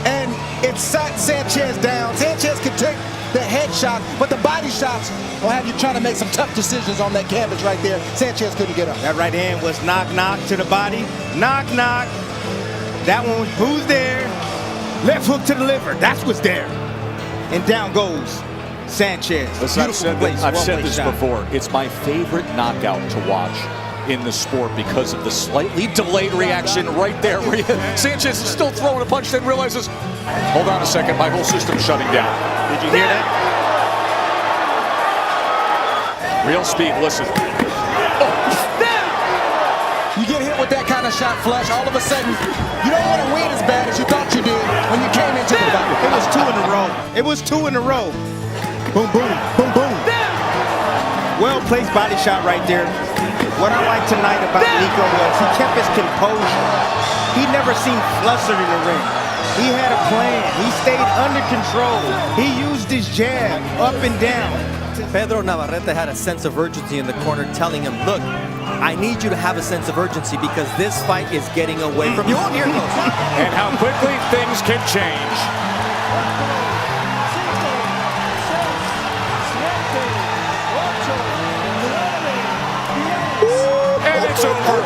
and it sat Sanchez down. Sanchez could take the headshot, but the body shots will have you trying to make some tough decisions on that canvas right there. Sanchez couldn't get up. That right hand was knock to the body. Knock. That one was who's there. Left hook to the liver. That's what's there. And down goes Sanchez. Listen, I've said this before. It's my favorite knockout to watch in the sport because of the slightly delayed reaction right there where Sanchez is still throwing a punch, then realizes, hold on a second, my whole system's shutting down. Did you hear that? Real speed, listen. You get hit with that kind of shot flush, all of a sudden, you don't want to win as bad as you thought you did when you came into the fight. It was 2 in a row. It was 2 in a row. Boom, boom, boom, boom. Well-placed body shot right there. What I like tonight about Nico was he kept his composure. He never seemed flustered in the ring. He had a plan. He stayed under control. He used his jab up and down. Pedro Navarette had a sense of urgency in the corner, telling him, look, I need you to have a sense of urgency because this fight is getting away from you. Oh, here it goes. And how quickly things can change. And it's over.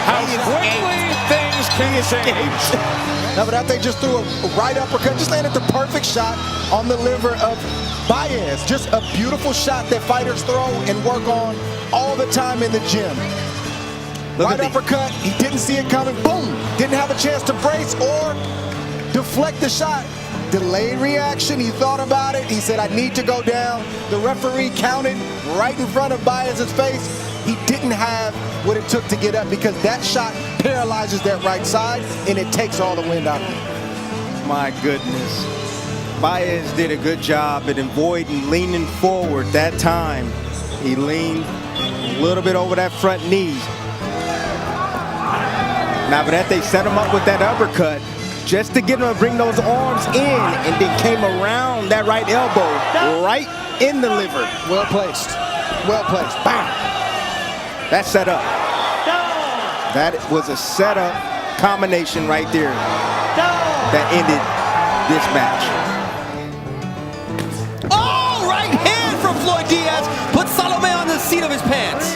How quickly things can change. Navarette just threw a right uppercut, just landed the perfect shot on the liver of Baez. Just a beautiful shot that fighters throw and work on all the time in the gym. Right uppercut, he didn't see it coming, boom! Didn't have a chance to brace or deflect the shot. Delayed reaction, he thought about it, he said, I need to go down. The referee counted right in front of Baez's face. He didn't have what it took to get up because that shot paralyzes that right side and it takes all the wind out of it. My goodness. Baez did a good job at avoiding leaning forward that time. He leaned a little bit over that front knee. Navarette set him up with that uppercut just to get him to bring those arms in, and then came around that right elbow right in the liver. Well placed. Well placed. Bam! That's set up. That was a setup combination right there that ended this match. Oh, right hand from Floyd Diaz. Put Soloman on the seat of his pants.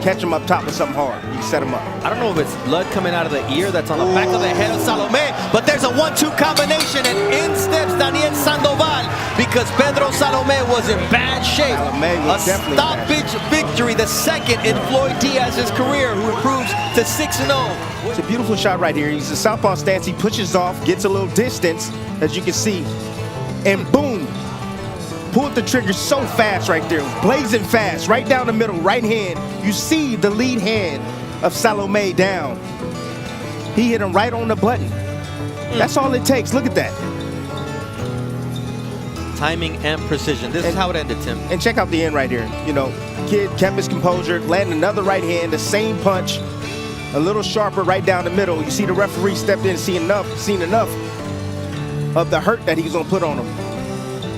Catch him up top with something hard. You set him up. I don't know if it's blood coming out of the ear that's on the back of the head of Soloman, but there's a 1-2 combination, and in steps Daniel Sandoval because Pedro Soloman was in bad shape. A stoppage victory, the second in Floyd Diaz's career, who improves to 6-0. It's a beautiful shot right here. He's a southpaw stance. He pushes off, gets a little distance, as you can see, and boom. Pulled the trigger so fast right there, blazing fast, right down the middle, right hand. You see the lead hand of Soloman down. He hit him right on the button. That's all it takes. Look at that. Timing and precision. This is how it ended, Tim. And check out the end right here. You know, kid kept his composure, landed another right hand, the same punch, a little sharper right down the middle. You see the referee stepped in and seen enough of the hurt that he was gonna put on him.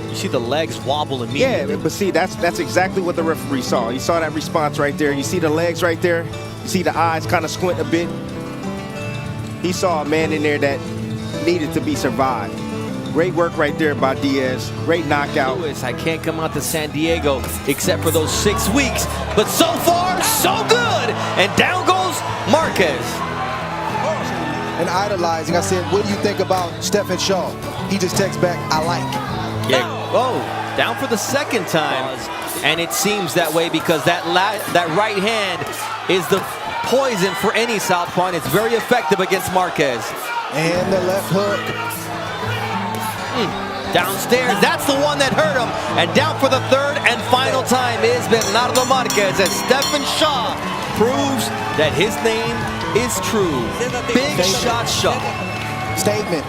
You see the legs wobble immediately. Yeah, but see, that's exactly what the referee saw. You saw that response right there. You see the legs right there. You see the eyes kind of squint a bit. He saw a man in there that needed to be survived. Great work right there by Diaz. Great knockout. Lewis, I can't come out to San Diego except for those 6 weeks. But so far, so good. And down goes Marquez. And idolizing, I said, what do you think about Stephen Shaw? He just texts back, I like. Yeah. Oh, down for the second time. And it seems that way because that right hand is the poison for any southpaw, and it's very effective against Marquez. And the left hook. Downstairs, that's the one that hurt him. And down for the third and final time is Bernardo Marquez as Stephen Shaw proves that his name is true. Big shot Shaw. Statement.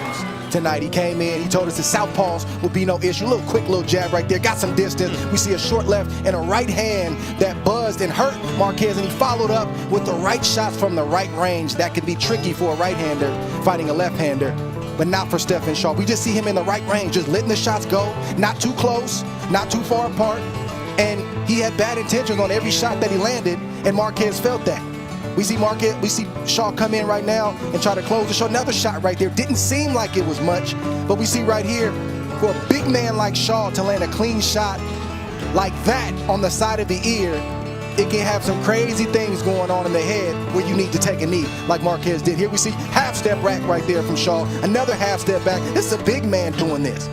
tonight. He came in, he told us the southpaws would be no issue. A little quick little jab right there, got some distance. We see a short left and a right hand that buzzed and hurt Marquez, and he followed up with the right shots from the right range. That could be tricky for a right-hander fighting a left-hander, but not for Stephen Shaw. We just see him in the right range, just letting the shots go, not too close, not too far apart, and he had bad intentions on every shot that he landed, and Marquez felt that. We see Shaw come in right now and try to close the show. Another shot right there. Didn't seem like it was much, but we see right here, for a big man like Shaw to land a clean shot like that on the side of the ear, it can have some crazy things going on in the head where you need to take a knee, like Marquez did. Here we see half-step rack right there from Shaw. Another half-step back. This is a big man doing this.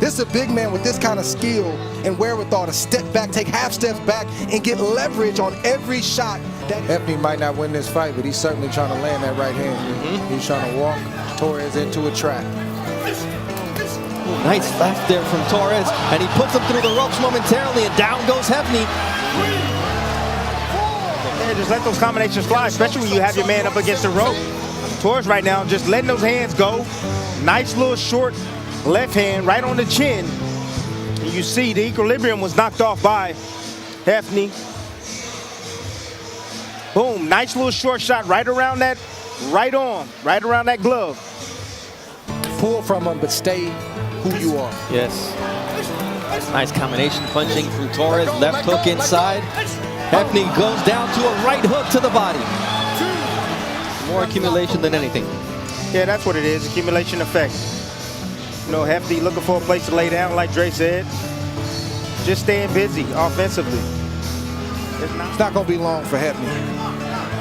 This is a big man with this kind of skill and wherewithal to step back, take half steps back, and get leverage on every shot. Hefney might not win this fight, but he's certainly trying to land that right hand. He's trying to walk Torres into a trap. Nice left there from Torres, and he puts him through the ropes momentarily, and down goes Hefney. Yeah, just let those combinations fly, especially when you have your man up against the rope. Torres right now, just letting those hands go. Nice little short left hand right on the chin. And you see the equilibrium was knocked off by Hefney. Boom, nice little short shot right around that right arm, right around that glove. Pull from him, but stay who you are. Yes. Nice combination punching from Torres, left hook inside. Hefney goes down to a right hook to the body. More accumulation than anything. Yeah, that's what it is, accumulation effect. You know, Hefty looking for a place to lay down, like Dre said. Just staying busy offensively. It's not going to be long for Hefty.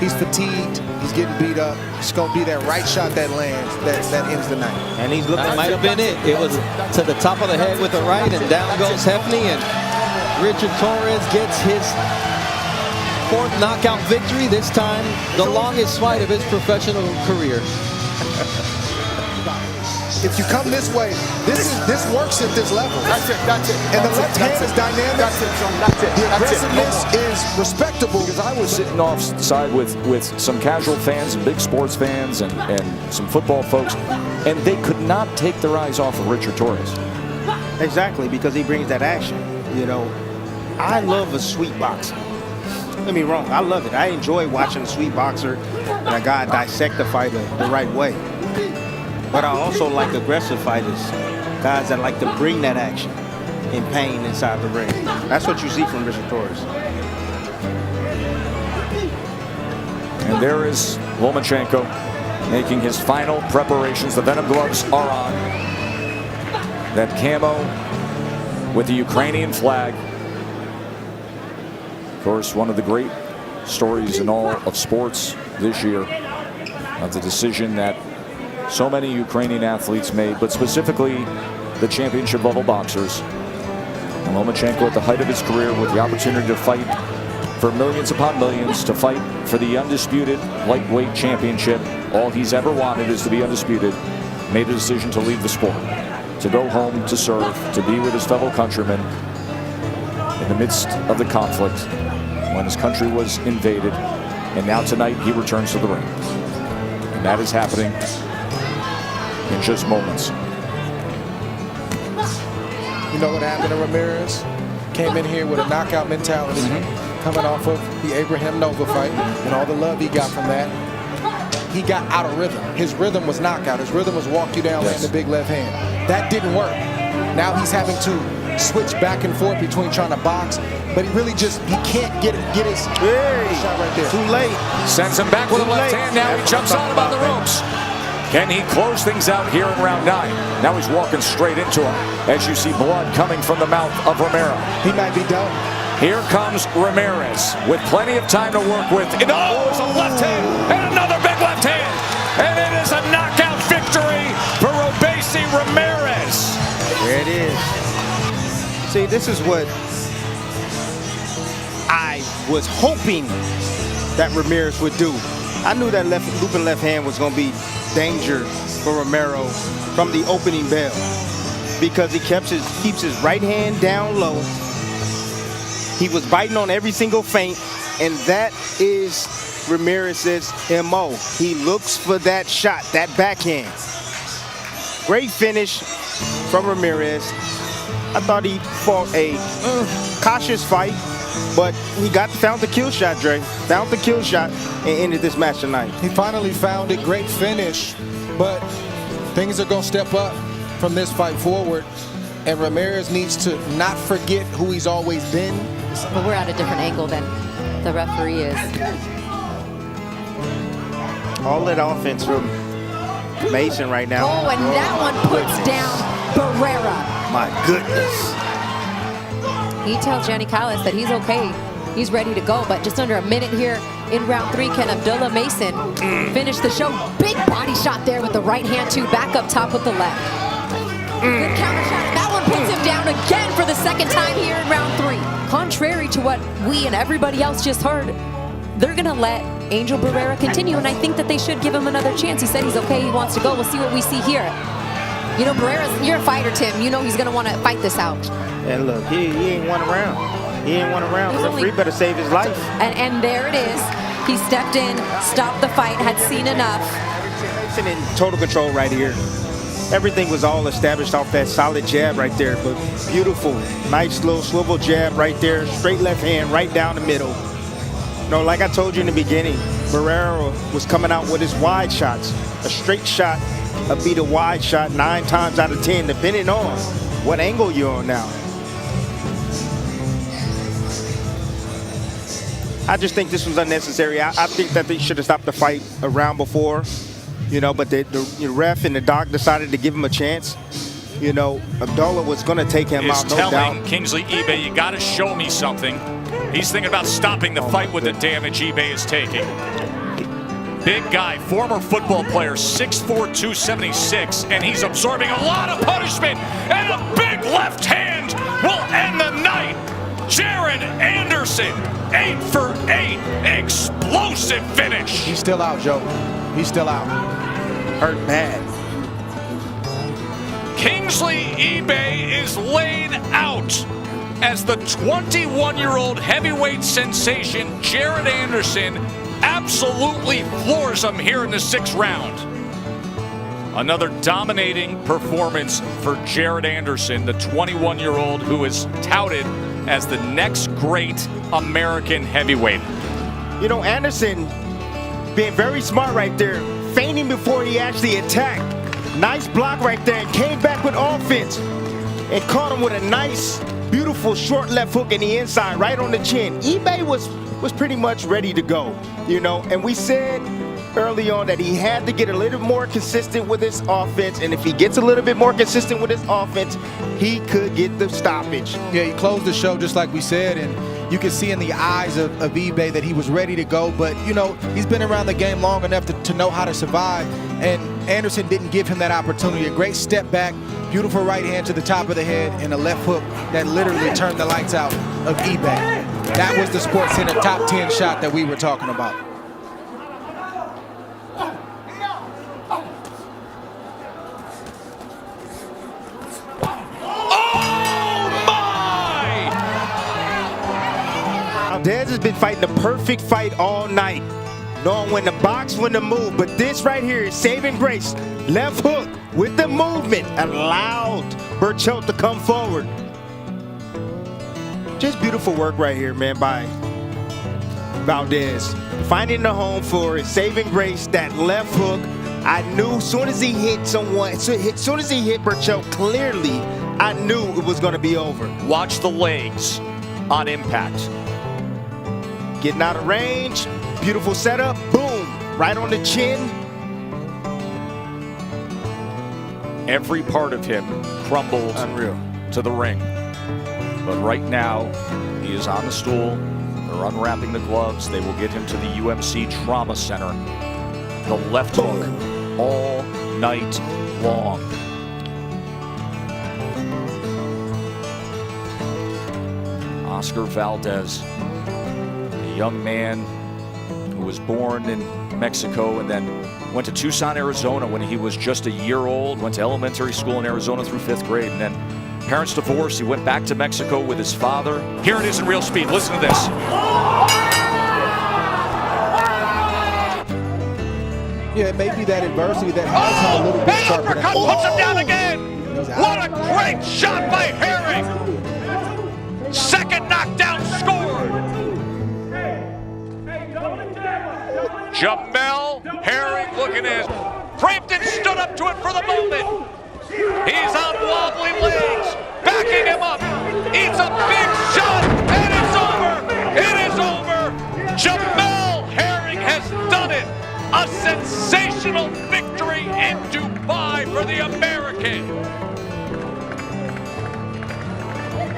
He's fatigued. He's getting beat up. It's going to be that right shot that lands that ends the night. And he's looking. That might have been it. It was to the top of the head with the right, and down goes Hefney, and Richard Torres gets his fourth knockout victory. This time, the longest fight of his professional career. If you come this way, this works at this level. That's it. And the left hand is dynamic. That's it, son. That's it. The aggressiveness is respectable. Because I was sitting offside with some casual fans and big sports fans and some football folks, and they could not take their eyes off of Richard Torres. Exactly, because he brings that action. You know, I love a sweet boxer. Don't get me wrong, I love it. I enjoy watching a sweet boxer and a guy dissect the fighter the right way. But I also like aggressive fighters, guys that like to bring that action in pain inside the ring. That's what you see from Richard Torres. And there is Lomachenko making his final preparations. The Venom gloves are on. That camo with the Ukrainian flag. Of course, one of the great stories in all of sports this year of the decision that so many Ukrainian athletes made, but specifically the championship level boxers. And Lomachenko at the height of his career with the opportunity to fight for millions upon millions, to fight for the undisputed lightweight championship. All he's ever wanted is to be undisputed. Made a decision to leave the sport, to go home, to serve, to be with his fellow countrymen in the midst of the conflict when his country was invaded. And now tonight he returns to the ring. And that is happening in just moments. You know what happened to Ramirez? Came in here with a knockout mentality, coming off of the Abraham Nova fight and all the love he got from that. He got out of rhythm. His rhythm was knockout. His rhythm was walk you down, land the big left hand. That didn't work. Now he's having to switch back and forth between trying to box, but he really just, he can't get his shot right there. Too late. Sends him back with a left hand. Now he jumps out on the ropes. Can he close things out here in round 9? Now he's walking straight into him as you see blood coming from the mouth of Ramirez. He might be done. Here comes Ramirez with plenty of time to work with. And it's a left hand and another big left hand. And it is a knockout victory for Robesi Ramirez. There it is. See, this is what I was hoping that Ramirez would do. I knew that looping left hand was going to be danger for Romero from the opening bell because he keeps his right hand down low. He was biting on every single feint, and that is Ramirez's MO. He looks for that shot, that backhand. Great finish from Ramirez. I thought he fought a cautious fight, but he found the kill shot, Dre. Found the kill shot and ended this match tonight. He finally found it. Great finish, but things are going to step up from this fight forward, and Ramirez needs to not forget who he's always been. But we're at a different angle than the referee is. All that offense from Mason right now. Oh, and that one puts down Barrera. My goodness. He tells Janc that he's okay. He's ready to go, but just under a minute here in round 3, can Abdullah Mason finish the show? Big body shot there with the right hand, too. Back up top with the left. Good counter shot. That one puts him down again for the second time here in round 3. Contrary to what we and everybody else just heard, they're going to let Angel Barrera continue, and I think that they should give him another chance. He said he's okay, he wants to go. We'll see what we see here. You know, Barrera's, you're a fighter, Tim. You know he's going to want to fight this out. And look, he ain't won a round. He ain't won a round. The referee better save his life. And there it is. He stepped in, stopped the fight, had seen enough. Mason in total control right here. Everything was all established off that solid jab right there, but beautiful, nice little swivel jab right there, straight left hand right down the middle. You know, like I told you in the beginning, Barrera was coming out with his wide shots. A straight shot beat a wide shot 9 times out of 10, depending on what angle you're on now. I just think this was unnecessary. I think that they should have stopped the fight a round before, you know, but the ref and the doc decided to give him a chance. You know, Abdullah was going to take him out, no doubt. Telling Kingsley eBay, you got to show me something. He's thinking about stopping the fight with the damage eBay is taking. Big guy, former football player, 6'4", 276, and he's absorbing a lot of punishment, and a big left hand will end the night. Jared Anderson, 8 for 8, explosive finish. He's still out, Joe. He's still out. Hurt bad. Kingsley eBay is laid out as the 21-year-old heavyweight sensation Jared Anderson absolutely floors him here in the 6th round. Another dominating performance for Jared Anderson, the 21-year-old who is touted as the next great American heavyweight. You know, Anderson being very smart right there, feigning before he actually attacked. Nice block right there, and came back with offense and caught him with a nice, beautiful short left hook in the inside, right on the chin. eBay was pretty much ready to go, you know, and we said early on that he had to get a little more consistent with his offense, and if he gets a little bit more consistent with his offense, he could get the stoppage. Yeah, he closed the show just like we said, and you could see in the eyes of eBay that he was ready to go, but, you know, he's been around the game long enough to know how to survive, and Anderson didn't give him that opportunity. A great step back, beautiful right hand to the top of the head, and a left hook that literally turned the lights out of eBay. That was the SportsCenter top 10 shot that we were talking about. Diaz has been fighting the perfect fight all night, knowing when to box, when to move, but this right here is saving grace. Left hook with the movement allowed Berchelt to come forward. Just beautiful work right here, man, by Valdez. Finding the home for it, saving grace, that left hook. I knew as soon as he hit someone, as soon as he hit Berchelt, clearly I knew it was going to be over. Watch the legs on impact. Getting out of range, beautiful setup, boom, right on the chin. Every part of him crumbled to the ring. But right now, he is on the stool. They're unwrapping the gloves. They will get him to the UMC Trauma Center. The left hook all night long. Oscar Valdez, a young man who was born in Mexico and then went to Tucson, Arizona when he was just a year old, went to elementary school in Arizona through 5th grade, and then parents divorced. He went back to Mexico with his father. Here it is in real speed. Listen to this. Yeah, it may be that adversity that has him a little bit sharper. Uppercut puts him down again. What a great shot by Herring. Second knockdown scored. Jamel Herring looking at his. Frampton stood up to it for the moment. He's on wobbly legs, backing him up. It's a big shot, and it's over. It is over. Jamel Herring has done it. A sensational victory in Dubai for the American.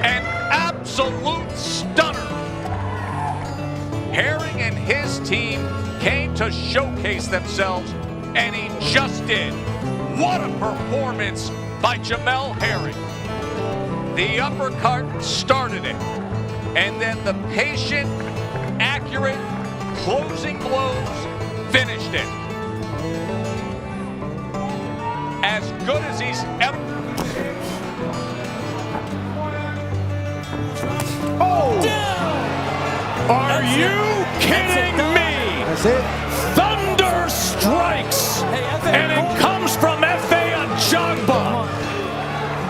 An absolute stunner. Herring and his team came to showcase themselves, and he just did. What a performance by Jamel Herring. The uppercut started it, and then the patient, accurate, closing blows finished it. As good as he's ever. Oh! Are you kidding me? That's it. Thunder strikes, and it comes from F.A. Ajagba.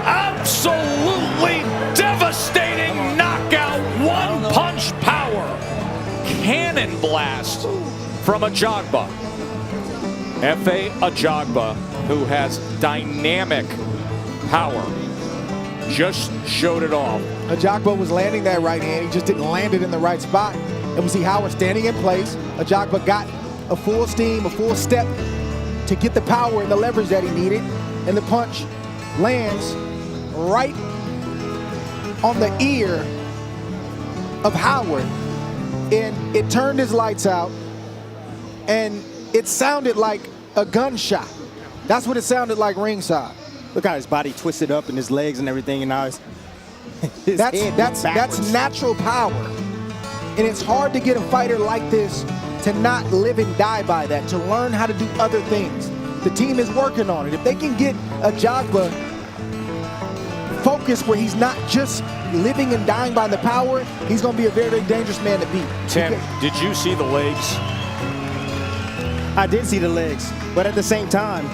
Absolutely devastating knockout, one-punch power. Cannon blast from Ajagba. F.A. Ajagba, who has dynamic power, just showed it off. Ajagba was landing that right hand. He just didn't land it in the right spot. And we see Howard standing in place. Ajagba got a full steam, a full step to get the power and the leverage that he needed. And the punch lands right on the ear of Howard. And it turned his lights out. And it sounded like a gunshot. That's what it sounded like ringside. Look how his body twisted up and his legs and everything, and now his head that's natural power. And it's hard to get a fighter like this to not live and die by that, to learn how to do other things. The team is working on it. If they can get Ajagba focused where he's not just living and dying by the power, he's going to be a very, very dangerous man to beat. Tim, did you see the legs? I did see the legs, but at the same time,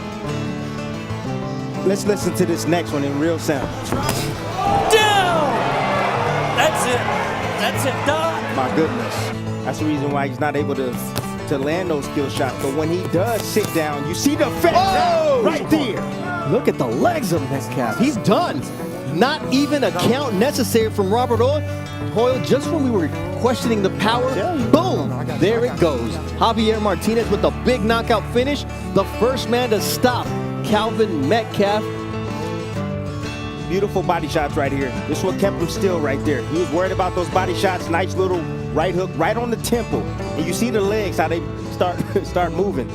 let's listen to this next one in real sound. Down! That's it. That's it, done. My goodness. That's the reason why he's not able to land those kill shots. But when he does sit down, you see the effect right there. Look at the legs of Metcalf. He's done. Not even a count necessary from Robert Hoyle. Just when we were questioning the power, boom, there it goes. Javier Martinez with a big knockout finish. The first man to stop Calvin Metcalf. Beautiful body shots right here. This is what kept him still right there. He was worried about those body shots. Nice little right hook right on the temple. And you see the legs, how they start moving.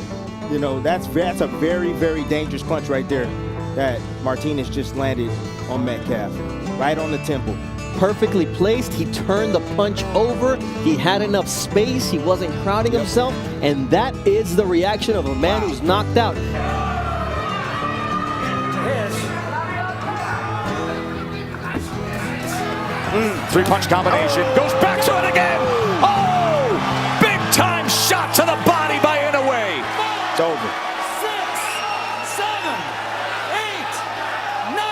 You know, that's a very, very dangerous punch right there that Martinez just landed on Metcalf. Right on the temple. Perfectly placed. He turned the punch over. He had enough space. He wasn't crowding himself. And that is the reaction of a man who's knocked out. Three-punch combination. Goes back to it again. Oh! Big-time shot to the body by Inoue. It's over. 6, 7, 8, 9.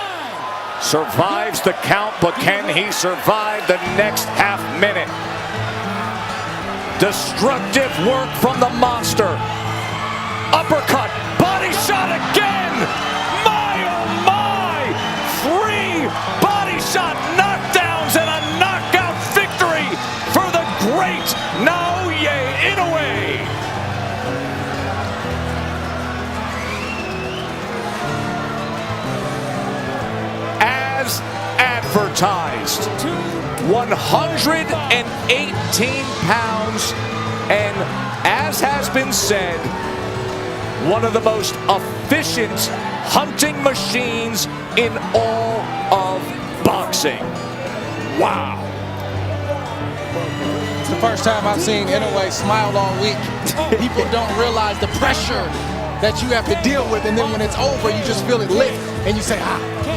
Survives the count, but can he survive the next half minute? Destructive work from the monster. Uppercut. Body shot again. My, oh my. 3 body shot knockdowns and a knockout victory for the great Naoya Inoue. As advertised, 118 pounds, and as has been said, one of the most efficient hunting machines in all of boxing. Wow. It's the first time I've seen Inoue smile all week. People don't realize the pressure that you have to deal with, and then when it's over, you just feel it lift, and you say,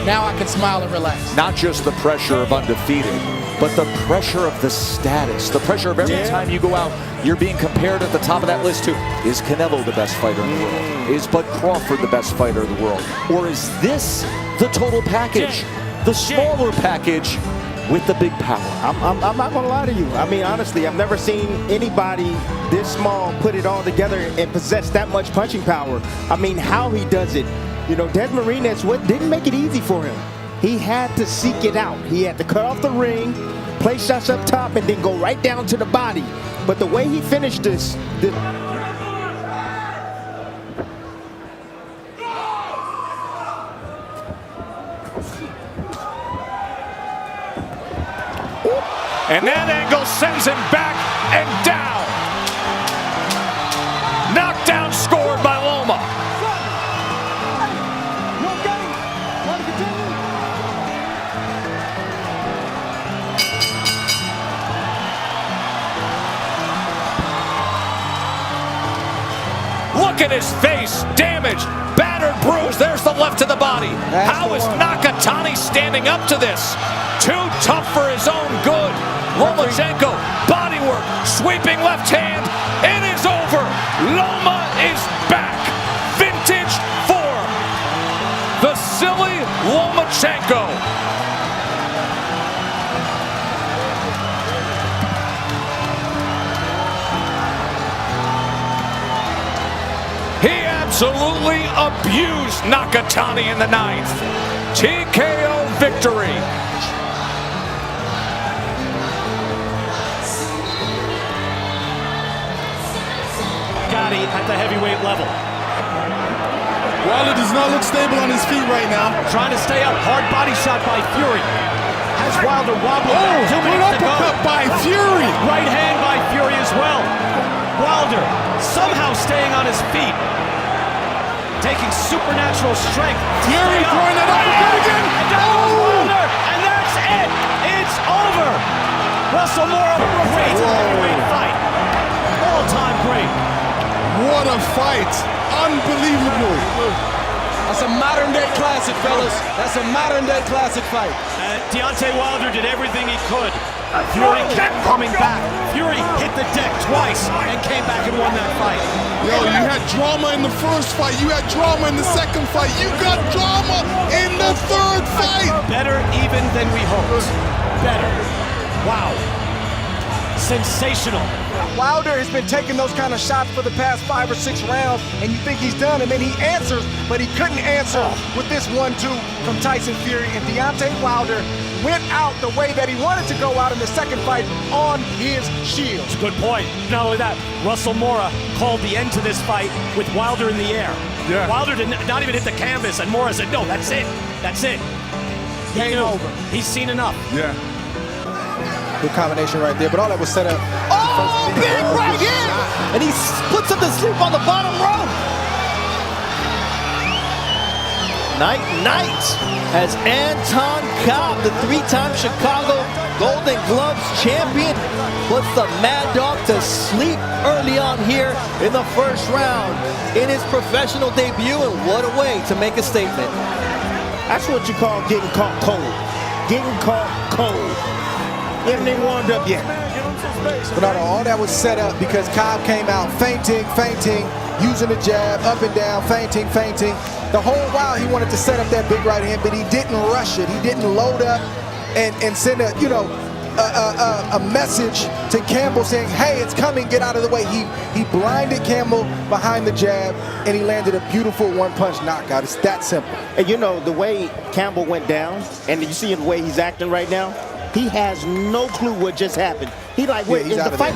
now I can smile and relax. Not just the pressure of undefeated, but the pressure of the status, the pressure of every time you go out, you're being compared at the top of that list to, is Canelo the best fighter in the world? Is Bud Crawford the best fighter in the world? Or is this the total package, the smaller package with the big power? I'm not gonna lie to you. I mean, honestly, I've never seen anybody this small put it all together and possess that much punching power. I mean, how he does it. You know, Des Martinez didn't make it easy for him. He had to seek it out. He had to cut off the ring, play shots up top, and then go right down to the body. But the way he finished this and that angle sends him back and down. Knockdown scored by Loma. Look at his face, damaged, battered, bruised. There's the left to the body. How is Nakatani standing up to this? Too tough for his own good. Lomachenko, bodywork, sweeping left hand. It is over. Loma is back. Vintage form. The silly Lomachenko. He absolutely abused Nakatani in the 9th. TKO victory. At the heavyweight level. Wilder does not look stable on his feet right now. Trying to stay up. Hard body shot by Fury. Has Wilder wobbling. Oh, 2 minutes to go. uppercut by Fury. Right hand by Fury as well. Wilder somehow staying on his feet. Taking supernatural strength. Fury throwing that uppercut again. And down goes Wilder. And that's it. It's over. Russell Moore, great heavyweight fight. All-time great. What a fight. Unbelievable. That's a modern-day classic, fellas. That's a modern-day classic fight. Deontay Wilder did everything he could. Fury kept coming back. Fury hit the deck twice and came back and won that fight. Yo, you had drama in the first fight. You had drama in the second fight. You got drama in the third fight. Better even than we hoped. Better. Wow. Sensational. Wilder has been taking those kind of shots for the past 5 or 6 rounds, and you think he's done, and then he answers, but he couldn't answer with this 1-2 from Tyson Fury. And Deontay Wilder went out the way that he wanted to go out in the second fight, on his shield. It's a good point. Not only that, Russell Mora called the end to this fight with Wilder in the air. Yeah. Wilder did not even hit the canvas, and Mora said, no, that's it. That's it. Game over. He's seen enough. Yeah. Good combination right there, but all that was set up. Oh, big right hand! And he puts him to sleep on the bottom rope. Night as Anton Kub, the 3-time Chicago Golden Gloves champion, puts the Mad Dog to sleep early on here in the first round in his professional debut, and what a way to make a statement. That's what you call getting caught cold. Getting caught cold. He hasn't even warmed up yet. But no, all that was set up because Cobb came out feinting, using the jab, up and down, feinting. The whole while he wanted to set up that big right hand, but he didn't rush it. He didn't load up and send a message to Campbell saying, hey, it's coming, get out of the way. He blinded Campbell behind the jab, and he landed a beautiful one-punch knockout. It's that simple. And you know, the way Campbell went down, and you see the way he's acting right now, he has no clue what just happened. He like, wait, is the fight,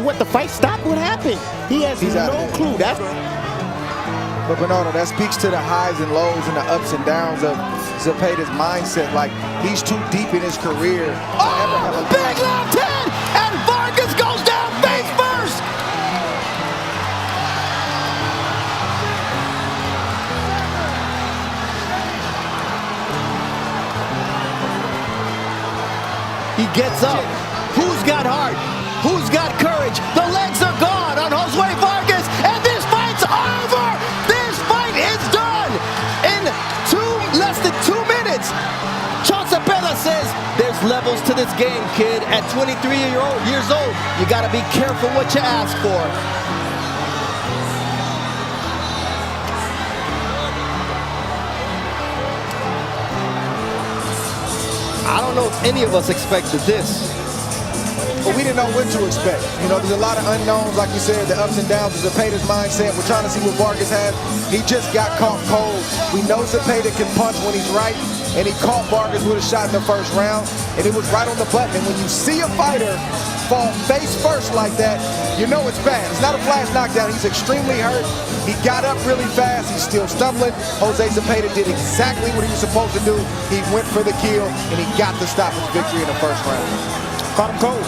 what, the fight stopped? What happened? He has no clue. But Bernardo, that speaks to the highs and lows and the ups and downs of Zepeda's mindset. Like, he's too deep in his career to ever have a big left hand, and Vargas goes down face first. He gets up. Who's got heart? Who's got courage? The legs are gone on Josue Vargas, and this fight's over. This fight is done in less than 2 minutes. Cepeda says there's levels to this this game, kid. At 23 years old, you got to be careful what you ask for. I don't know if any of us expected this. But we didn't know what to expect. You know, there's a lot of unknowns, like you said, the ups and downs of Zepeda's mindset. We're trying to see what Vargas has. He just got caught cold. We know Zepeda can punch when he's right, and he caught Vargas with a shot in the first round, and it was right on the button. And when you see a fighter fall face first like that, you know it's bad. It's not a flash knockdown. He's extremely hurt. He got up really fast. He's still stumbling. Jose Zepeda did exactly what he was supposed to do. He went for the kill, and he got the stoppage victory in the first round. Caught him cold.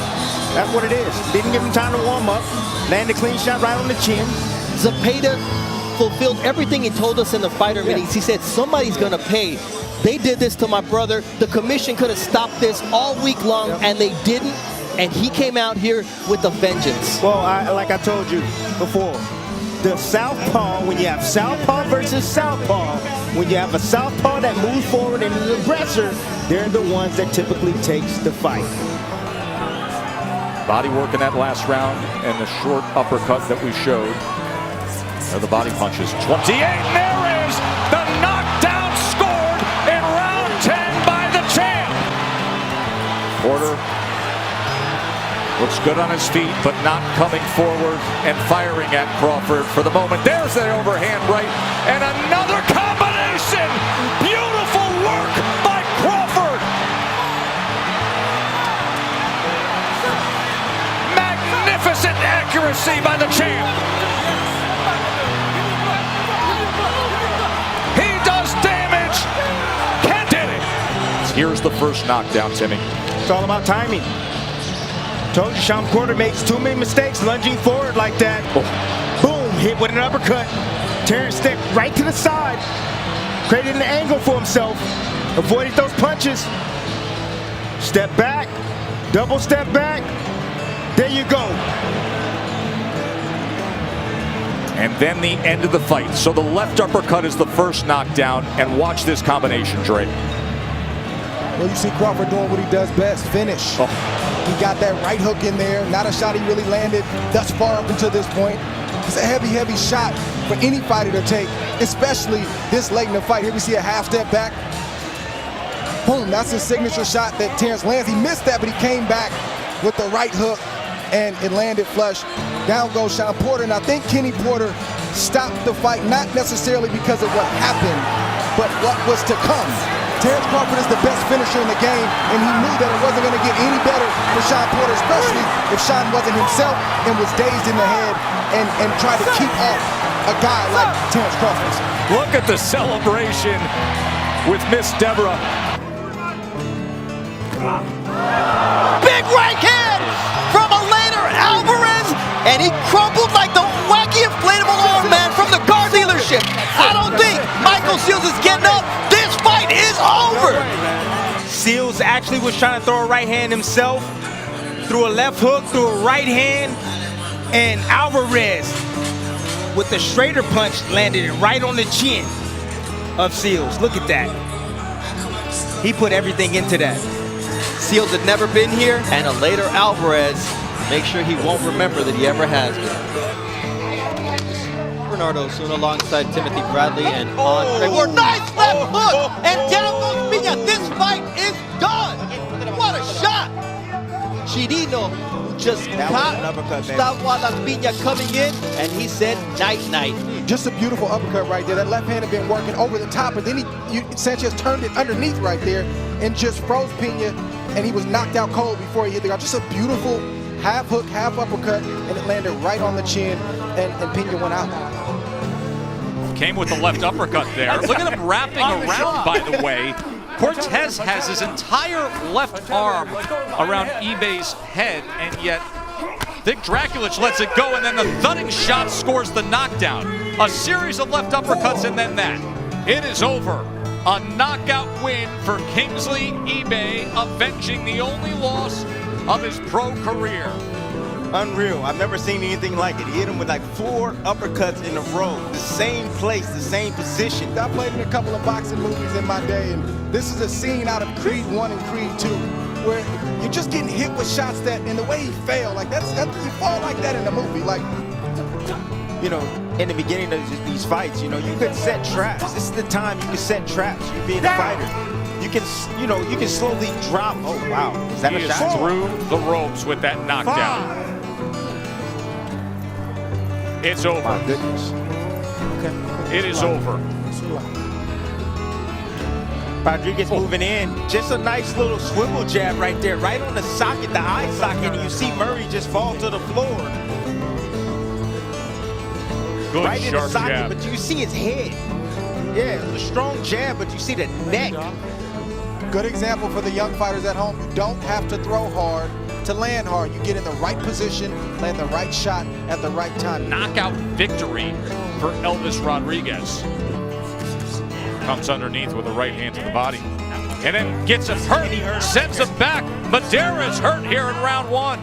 That's what it is. Didn't give him time to warm up. Landed a clean shot right on the chin. Zepeda fulfilled everything he told us in the fighter meetings. He said, somebody's going to pay. They did this to my brother. The commission could have stopped this all week long, and they didn't. And he came out here with a vengeance. Well, like I told you before, the southpaw, when you have southpaw versus southpaw, when you have a southpaw that moves forward and is an aggressor, they're the ones that typically takes the fight. Body work in that last round and the short uppercut that we showed. There are the body punches. 28, and there is the knockdown scored in round 10 by the champ. Porter looks good on his feet, but not coming forward and firing at Crawford for the moment. There's the overhand right, and another combination. Beautiful work by Crawford. Magnificent accuracy by the champ. He does damage. Ken did it. Here's the first knockdown, Timmy. It's all about timing. Told you, Shawn Porter makes too many mistakes lunging forward like that. Oh. Boom, hit with an uppercut. Terrence stepped right to the side. Created an angle for himself. Avoided those punches. Step back. Double step back. There you go. And then the end of the fight. So the left uppercut is the first knockdown. And watch this combination, Dre. Well, you see Crawford doing what he does best, finish. Oh. He got that right hook in there. Not a shot he really landed thus far up until this point. It's a heavy, heavy shot for any fighter to take, especially this late in the fight. Here we see a half step back. Boom, that's his signature shot that Terrence lands. He missed that, but he came back with the right hook, and it landed flush. Down goes Shawn Porter, and I think Kenny Porter stopped the fight, not necessarily because of what happened, but what was to come. Terrence Crawford is the best finisher in the game, and he knew that it wasn't going to get any better for Shawn Porter, especially if Shawn wasn't himself and was dazed in the head and tried to keep off a guy like Terrence Crawford. Look at the celebration with Miss Deborah. Big right hand from Elena Alvarez, and he crumbled like the wacky inflatable arm man from the car dealership. I don't think Michael Seals is getting up. This fight is over. Seals actually was trying to throw a right hand himself, threw a left hook, threw a right hand, and Alvarez with the straighter punch landed it right on the chin of Seals. Look at that. He put everything into that. Seals had never been here, and a later Alvarez makes sure he won't remember that he ever has been. Bernardo soon alongside Timothy Bradley and Andre. Nice left hook, and down goes Piña. This fight is done. What a shot! Chirino just caught Gustavo Las Piña coming in, and he said night-night. Just a beautiful uppercut right there. That left hand had been working over the top, and then Sanchez turned it underneath right there and just froze Piña, and he was knocked out cold before he hit the ground. Just a beautiful half hook, half uppercut, and it landed right on the chin, and Piña went out. Came with the left uppercut there. Look at him wrapping around, by the way. Cortez has his entire left arm around eBay's head, and yet Vic Draculich lets it go, and then the thudding shot scores the knockdown. A series of left uppercuts, and then that. It is over. A knockout win for Kingsley eBay, avenging the only loss of his pro career. Unreal. I've never seen anything like it. He hit him with like 4 uppercuts in a row. The same place, the same position. I played in a couple of boxing movies in my day, and this is a scene out of Creed 1 and Creed 2. where you're just getting hit with shots that, and the way he fell, like that you fall like that in the movie, like. You know, in the beginning of these fights, you know, you could set traps. This is the time you can set traps. You being a fighter, you can, you know, you can slowly drop. Oh wow, is that he a is shot? through the ropes with that knockdown. It's over. My goodness. Okay. It is over. Rodriguez moving in. Just a nice little swivel jab right there, right on the socket, the eye socket, and you see Murray just fall to the floor. Good right in the sharp socket, jab. but you see his head. Yeah, a strong jab, but you see the neck. Good example for the young fighters at home. You don't have to throw hard to land hard. You get in the right position, land the right shot at the right time. Knockout victory for Elvis Rodriguez. Comes underneath with a right hand to the body. And then gets him hurt, sends him back. Madera's hurt here in round one.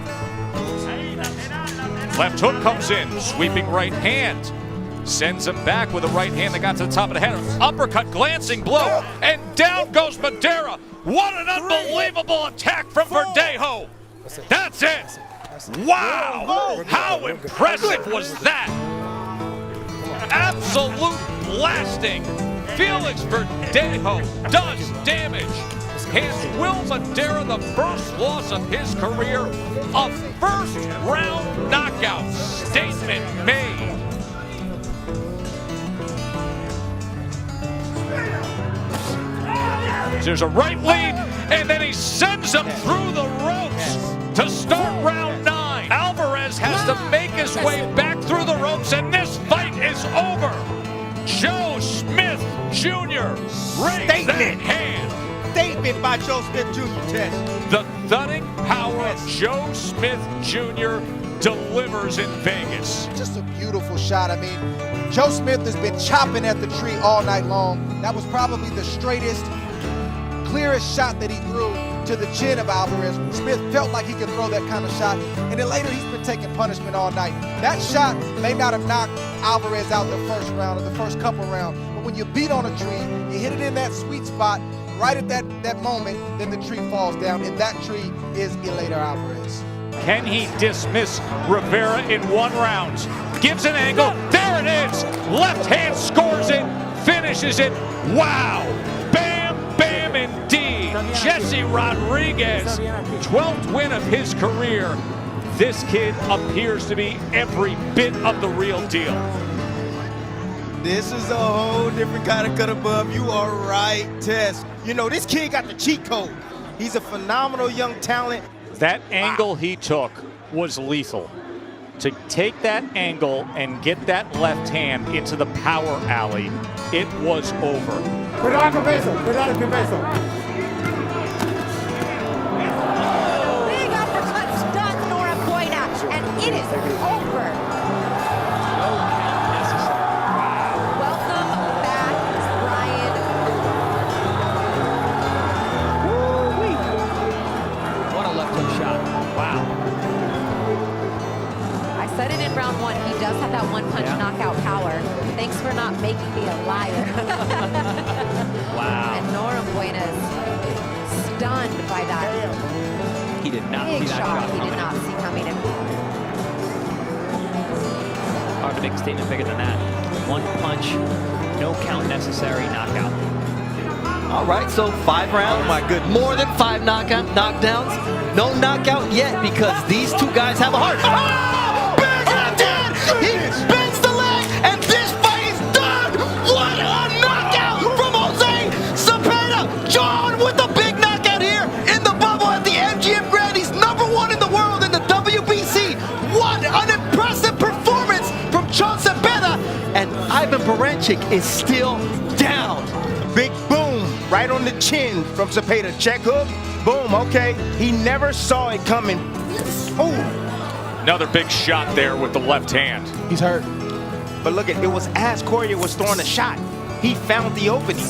Left hook comes in, sweeping right hand. Sends him back with a right hand that got to the top of the head. Uppercut, glancing blow, and down goes Madera. What an unbelievable attack from Verdejo. That's it. Wow, how impressive was that? Absolute blasting. Felix Verdejo does damage. Hands Will Madera the first loss of his career. A first round knockout. Statement made. There's a right lead, and then he sends him through the ropes to start round 9. Alvarez has to make his way back through the ropes, and this fight is over. Joe Smith Jr. raised that hand. Statement by Joe Smith Jr. Test. The thudding power of Joe Smith Jr. delivers in Vegas. Just a beautiful shot. I mean, Joe Smith has been chopping at the tree all night long. That was probably the straightest, clearest shot that he threw to the chin of Alvarez. Smith felt like he could throw that kind of shot, and then later he's been taking punishment all night. That shot may not have knocked Alvarez out the first round or the first couple rounds, but when you beat on a tree, you hit it in that sweet spot, right at that moment, then the tree falls down, and that tree is Eleider Alvarez. Can he dismiss Rivera in 1 round? Gives an angle, there it is! Left hand scores it, finishes it, wow! Bam indeed. Jesse Rodriguez, 12th win of his career. This kid appears to be every bit of the real deal. This is a whole different kind of cut above. You are right, Tess. You know, this kid got the cheat code. He's a phenomenal young talent. That angle he took was lethal. To take that angle and get that left hand into the power alley, it was over. Big uppercut stuck Nora Boyna, and it is over. Welcome back, Brian. What a left hook shot. Wow. I said it in round 1. He does have that one-punch knockout power. Thanks for not making me a liar. Wow. And Nora Buena's stunned by that. He did not Big see that shot he coming. did not see coming in. Hard to make a statement bigger than that. 1 punch, no count necessary, knockout. All right, so 5 rounds. Oh my goodness. More than 5 knockdowns. No knockout yet because these two guys have a heart. Big left hand! He bends the leg, and this fight is done! What a knockout from Jose Cepeda! John with a big knockout here in the bubble at the MGM Grand. He's #1 in the world in the WBC. What an impressive performance from John Cepeda! And Ivan Baranchyk is still down. Big boom, right on the chin from Cepeda. Check hook, boom, okay. He never saw it coming. Ooh. Another big shot there with the left hand. He's hurt. But look at it was as Correa was throwing a shot. He found the opening.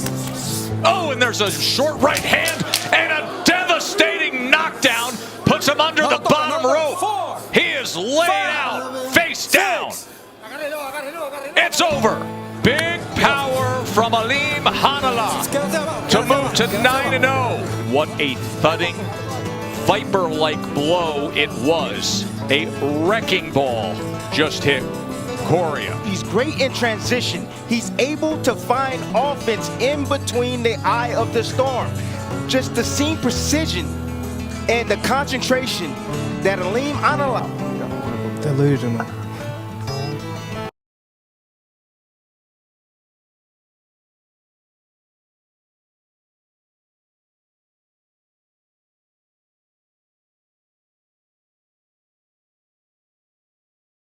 Oh, and there's a short right hand and a devastating knockdown. Puts him under the bottom rope. He is laid out, face down. It's over. Big power from Aleem Hanallah to move to 9-0. What a thudding viper-like blow it was. A wrecking ball just hit Coria. He's great in transition. He's able to find offense in between the eye of the storm. Just the seam precision and the concentration that Aleem Anala. Delusional.